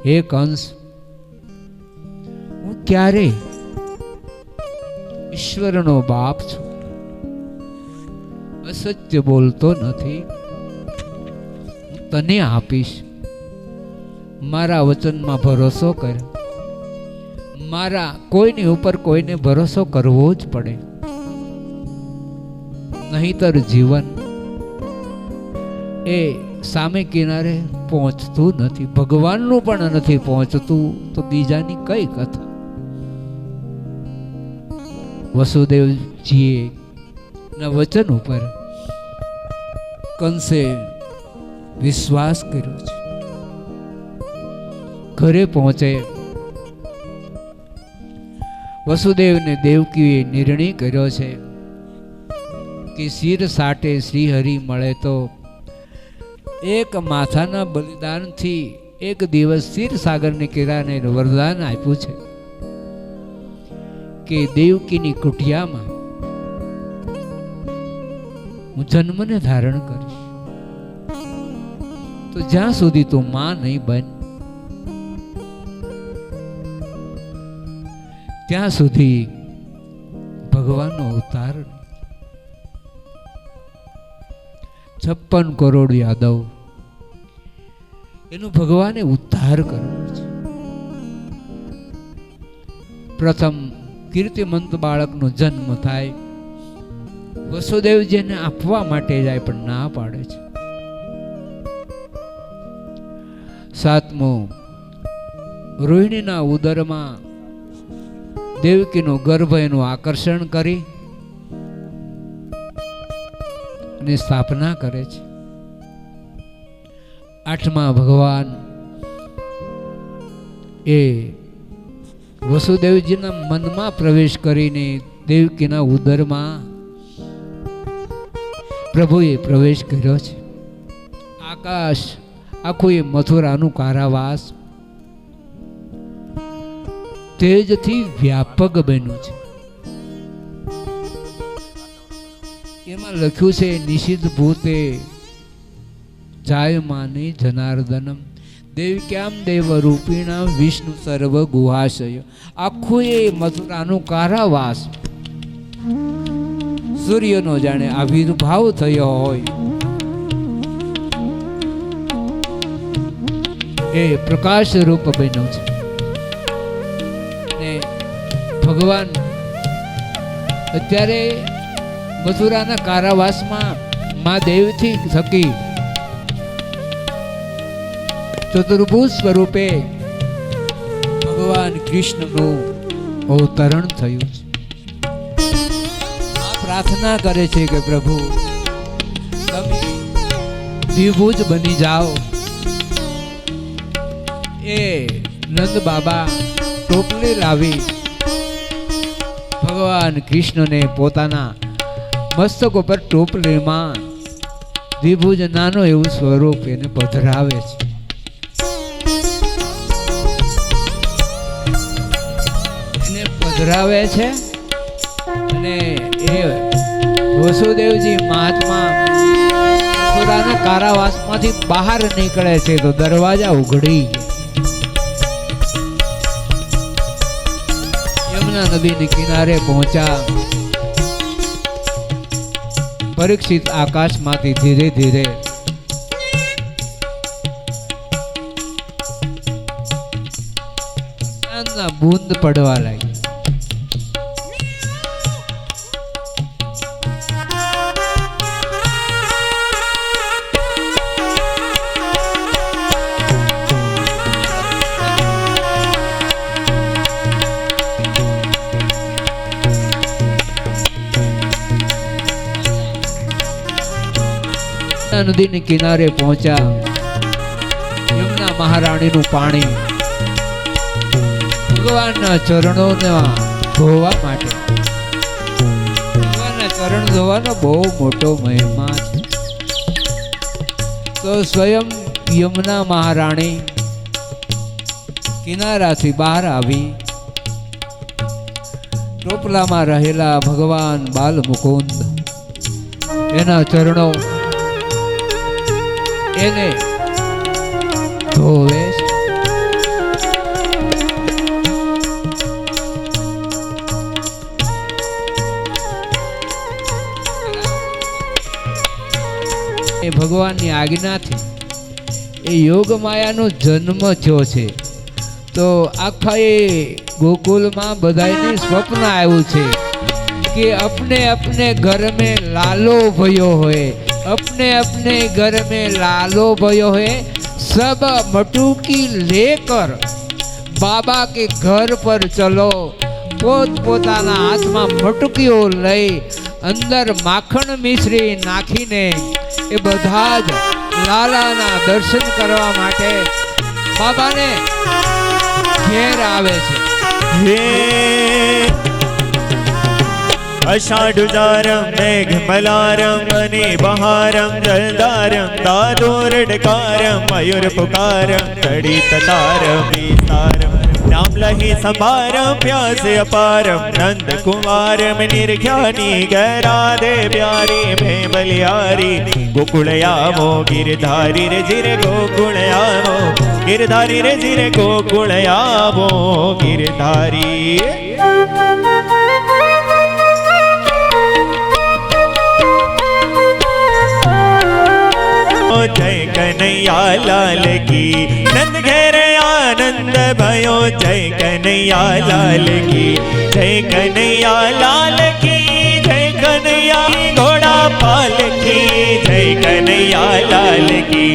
હે કંસ, હું ક્યારે ઈશ્વરનો બાપ છું, અસત્ય બોલતો નથી, હું તને આપીશ. મારા વચનમાં ભરોસો કર. મારા કોઈની ઉપર કોઈને ભરોસો કરવો જ પડે, નહીતર જીવન એ સામે કિનારે પહોંચતું નથી, ભગવાનનું પણ નથી પહોંચતું, તો બીજાની કઈ કથા. વસુદેવજીએ ના વચન ઉપર કંસે વિશ્વાસ કર્યો છે. ઘરે પહોંચે વસુદેવને દેવકીએ નિર્ણય કર્યો છે કે શિર સાટે શ્રીહરિ મળે તો એક માથાના બલિદાનથી એક દિવસ ક્ષીરસાગરને કિનારે વરદાન આપ્યું છે કે દેવકીની કુટિયામાં હું જન્મને ધારણ કરીશ, તો જ્યાં સુધી તું માં નહીં બન ત્યાં સુધી ભગવાનનો અવતાર. 56 કરોડ યાદવ એનું ભગવાને ઉદ્ધાર કર્યો છે. પ્રથમ કીર્તિમંત બાળકનો જન્મ થાય, વસુદેવજીને આપવા માટે જાય પણ ના પાડે છે. 7મો રોહિણીના ઉદરમાં દેવકીનો ગર્ભ એનું આકર્ષણ કરી અને સ્થાપના કરે છે. 8મા ભગવાન એ વસુદેવજીના મનમાં પ્રવેશ કરીને દેવકીના ઉદરમાં પ્રભુએ પ્રવેશ કર્યો છે. આકાશ આખું એ મથુરાનું કારાવાસ તેજથી વ્યાપક બન્યું છે. એમાં લખ્યું છે નિષિદ્ધ ભૂતે જાયમાની જનાર્દનમ દેવક્યામ દેવ રૂપિણામ વિષ્ણુ સર્વ ગુહાશય. આખું એ મથુરાનું કારાવાસ સૂર્યનો જાણે આવિર્ભાવ થયો હોય એ પ્રકાશ રૂપ બન્યું છે. ને ભગવાન અત્યારે મથુરાના કારાવાસમાં મા દેવથી થકી ચતુર્ભુજ સ્વરૂપે ભગવાન કૃષ્ણનું અવતરણ થયું છે. આ પ્રાર્થના કરે છે કે પ્રભુ તમે દ્વિભુજ બની જાઓ. એ નંદ બાબા ટોપલી લાવી ભગવાન કૃષ્ણને પોતાના મસ્તક ઉપર ટોપલીમાં દ્વિભુજ નાનો એવું સ્વરૂપ એને પધરાવે છે. એને પધરાવે છે અને એ વસુદેવજી મહાત્મા મથુરાના કારાવાસમાંથી બહાર નીકળે છે તો દરવાજા ઉઘડી યમુના નદીની કિનારે પહોંચ્યા. પરીક્ષિત આકાશમાંથી ધીરે ધીરે બૂંદ પડવા લાગી. નદીની કિનારે પહોંચ્યા. યમુના મહારાણીનું પાણી ભગવાનના ચરણોને ધોવા માટે. ભગવાનના ચરણ ધોવાનો બહુ મોટો મહિમા છે. તો સ્વયં યમુના મહારાણી કિનારાથી બહાર આવી ટોપલામાં રહેલા ભગવાન બાલ મુકુંદ એના ચરણો એને ધોવે છે. એ ભગવાનની આજ્ઞાથી એ યોગ માયાનો જન્મ થયો છે. તો આખા એ ગોકુલમાં બધાને સ્વપ્ન આવ્યું છે કે अपने अपने घर में लालो भयो होए अपने अपने घर में लालो भयो है, सब मटुकी लेकर बाबा के घर पर चलो। पोत पोताना हाथ में मटुकीओ लई अंदर माखण मिश्री नाखीने ए बधा ज लालाना दर्शन करवा माटे बाबाने घेर आवे छे। हे अषाढुजारं मेघमलारं वने बहारं जलधारं दादोरडकारं मयूरपुकारं तडिततारं विस्तारं रामलहि संभारं प्यास अपारं नंदकुमारं निर्घ्यानि गराधे प्यारी में बलिहारी गोकुलयामो गिरधारी रे जिरे गोकुलयामो गिरधारी रे जिरे गोकुलयामो गिरधारी। जय कन्हैया लाल की नंद घेरे आनंद भयो। जय कन्हैया लाल की जय कन्हैया लाल की जय कन्हैया घोड़ा पाल की जय कन्हैया लाल की।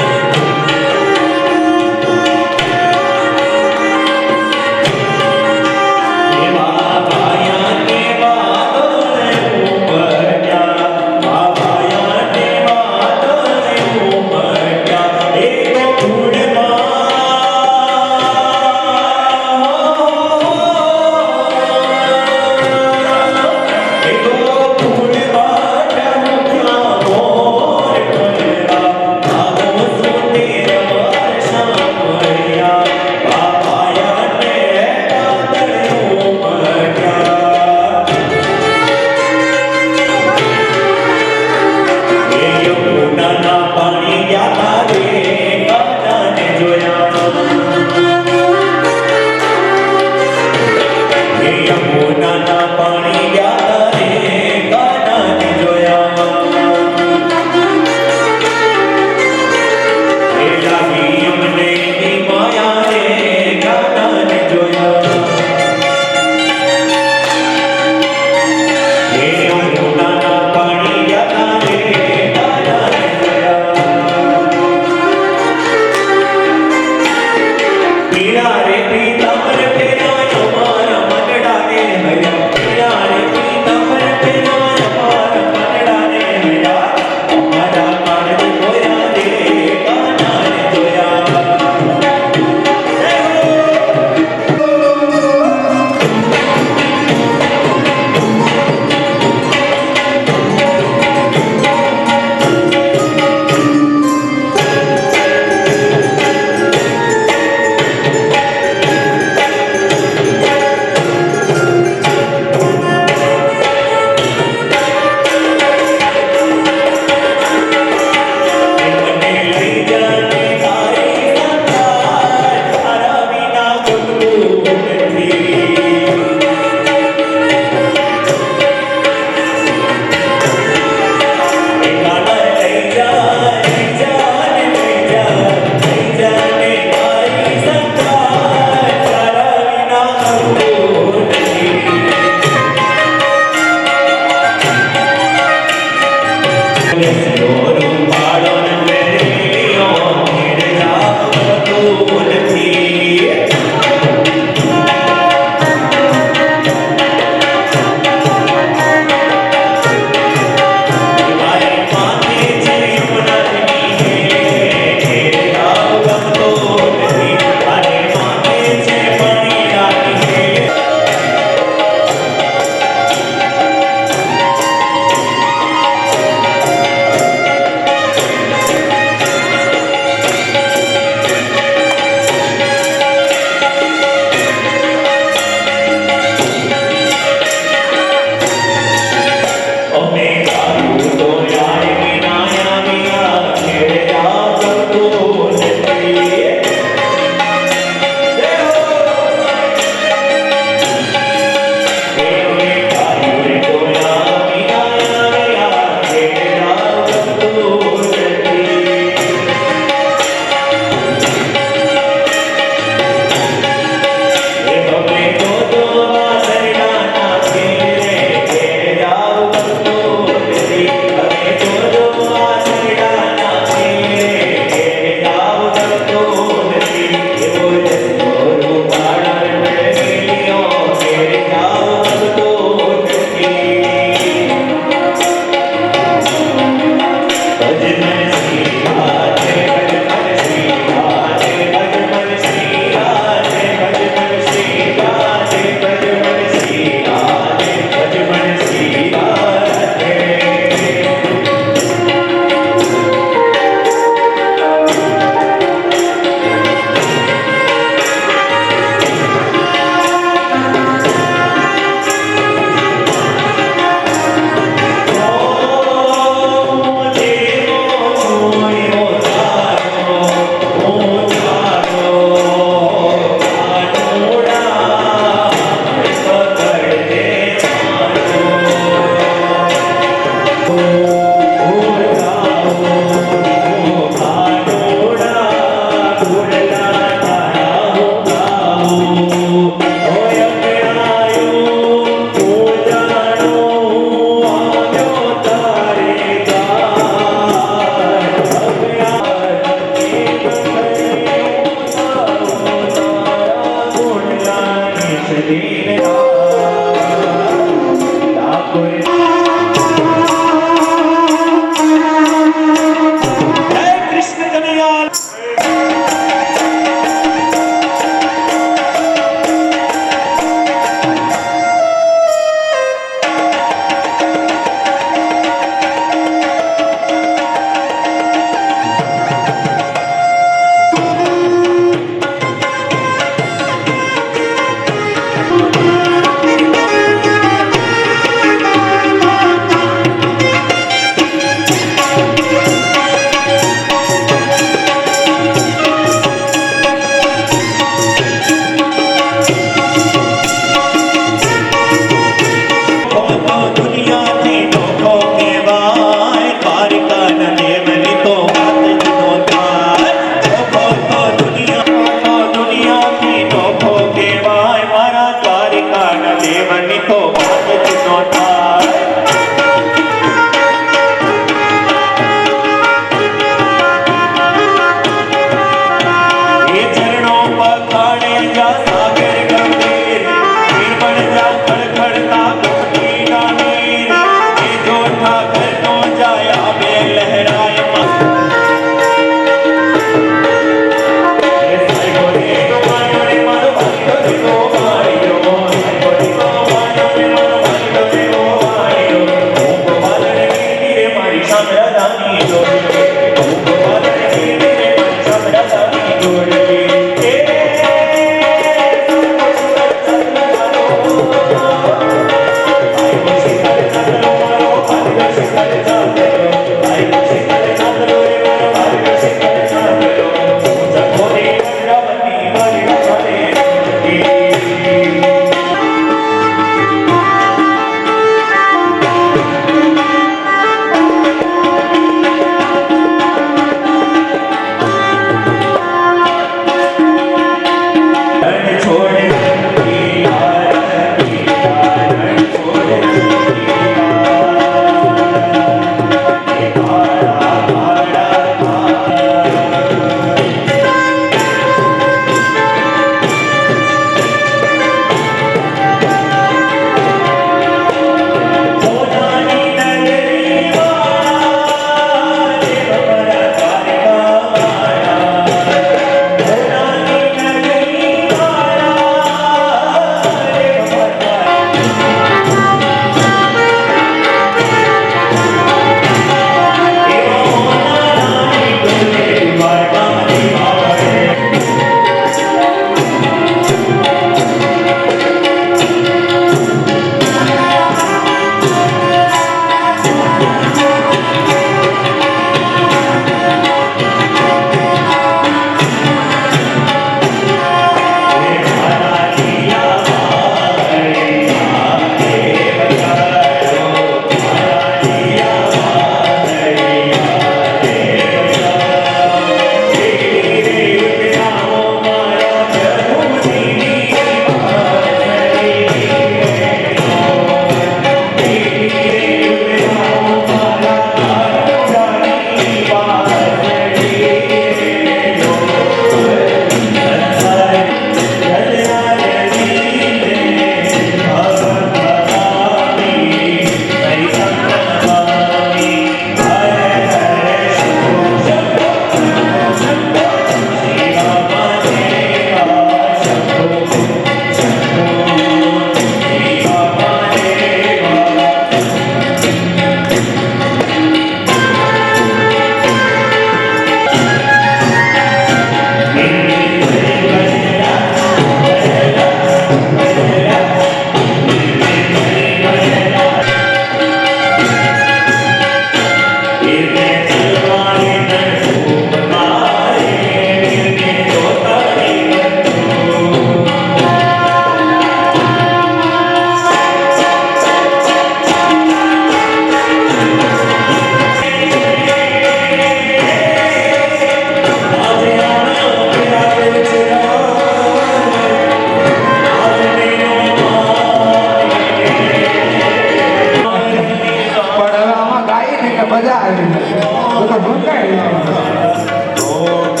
ને એટલે મજા આવી જાય. તો મુકાઈ જાય.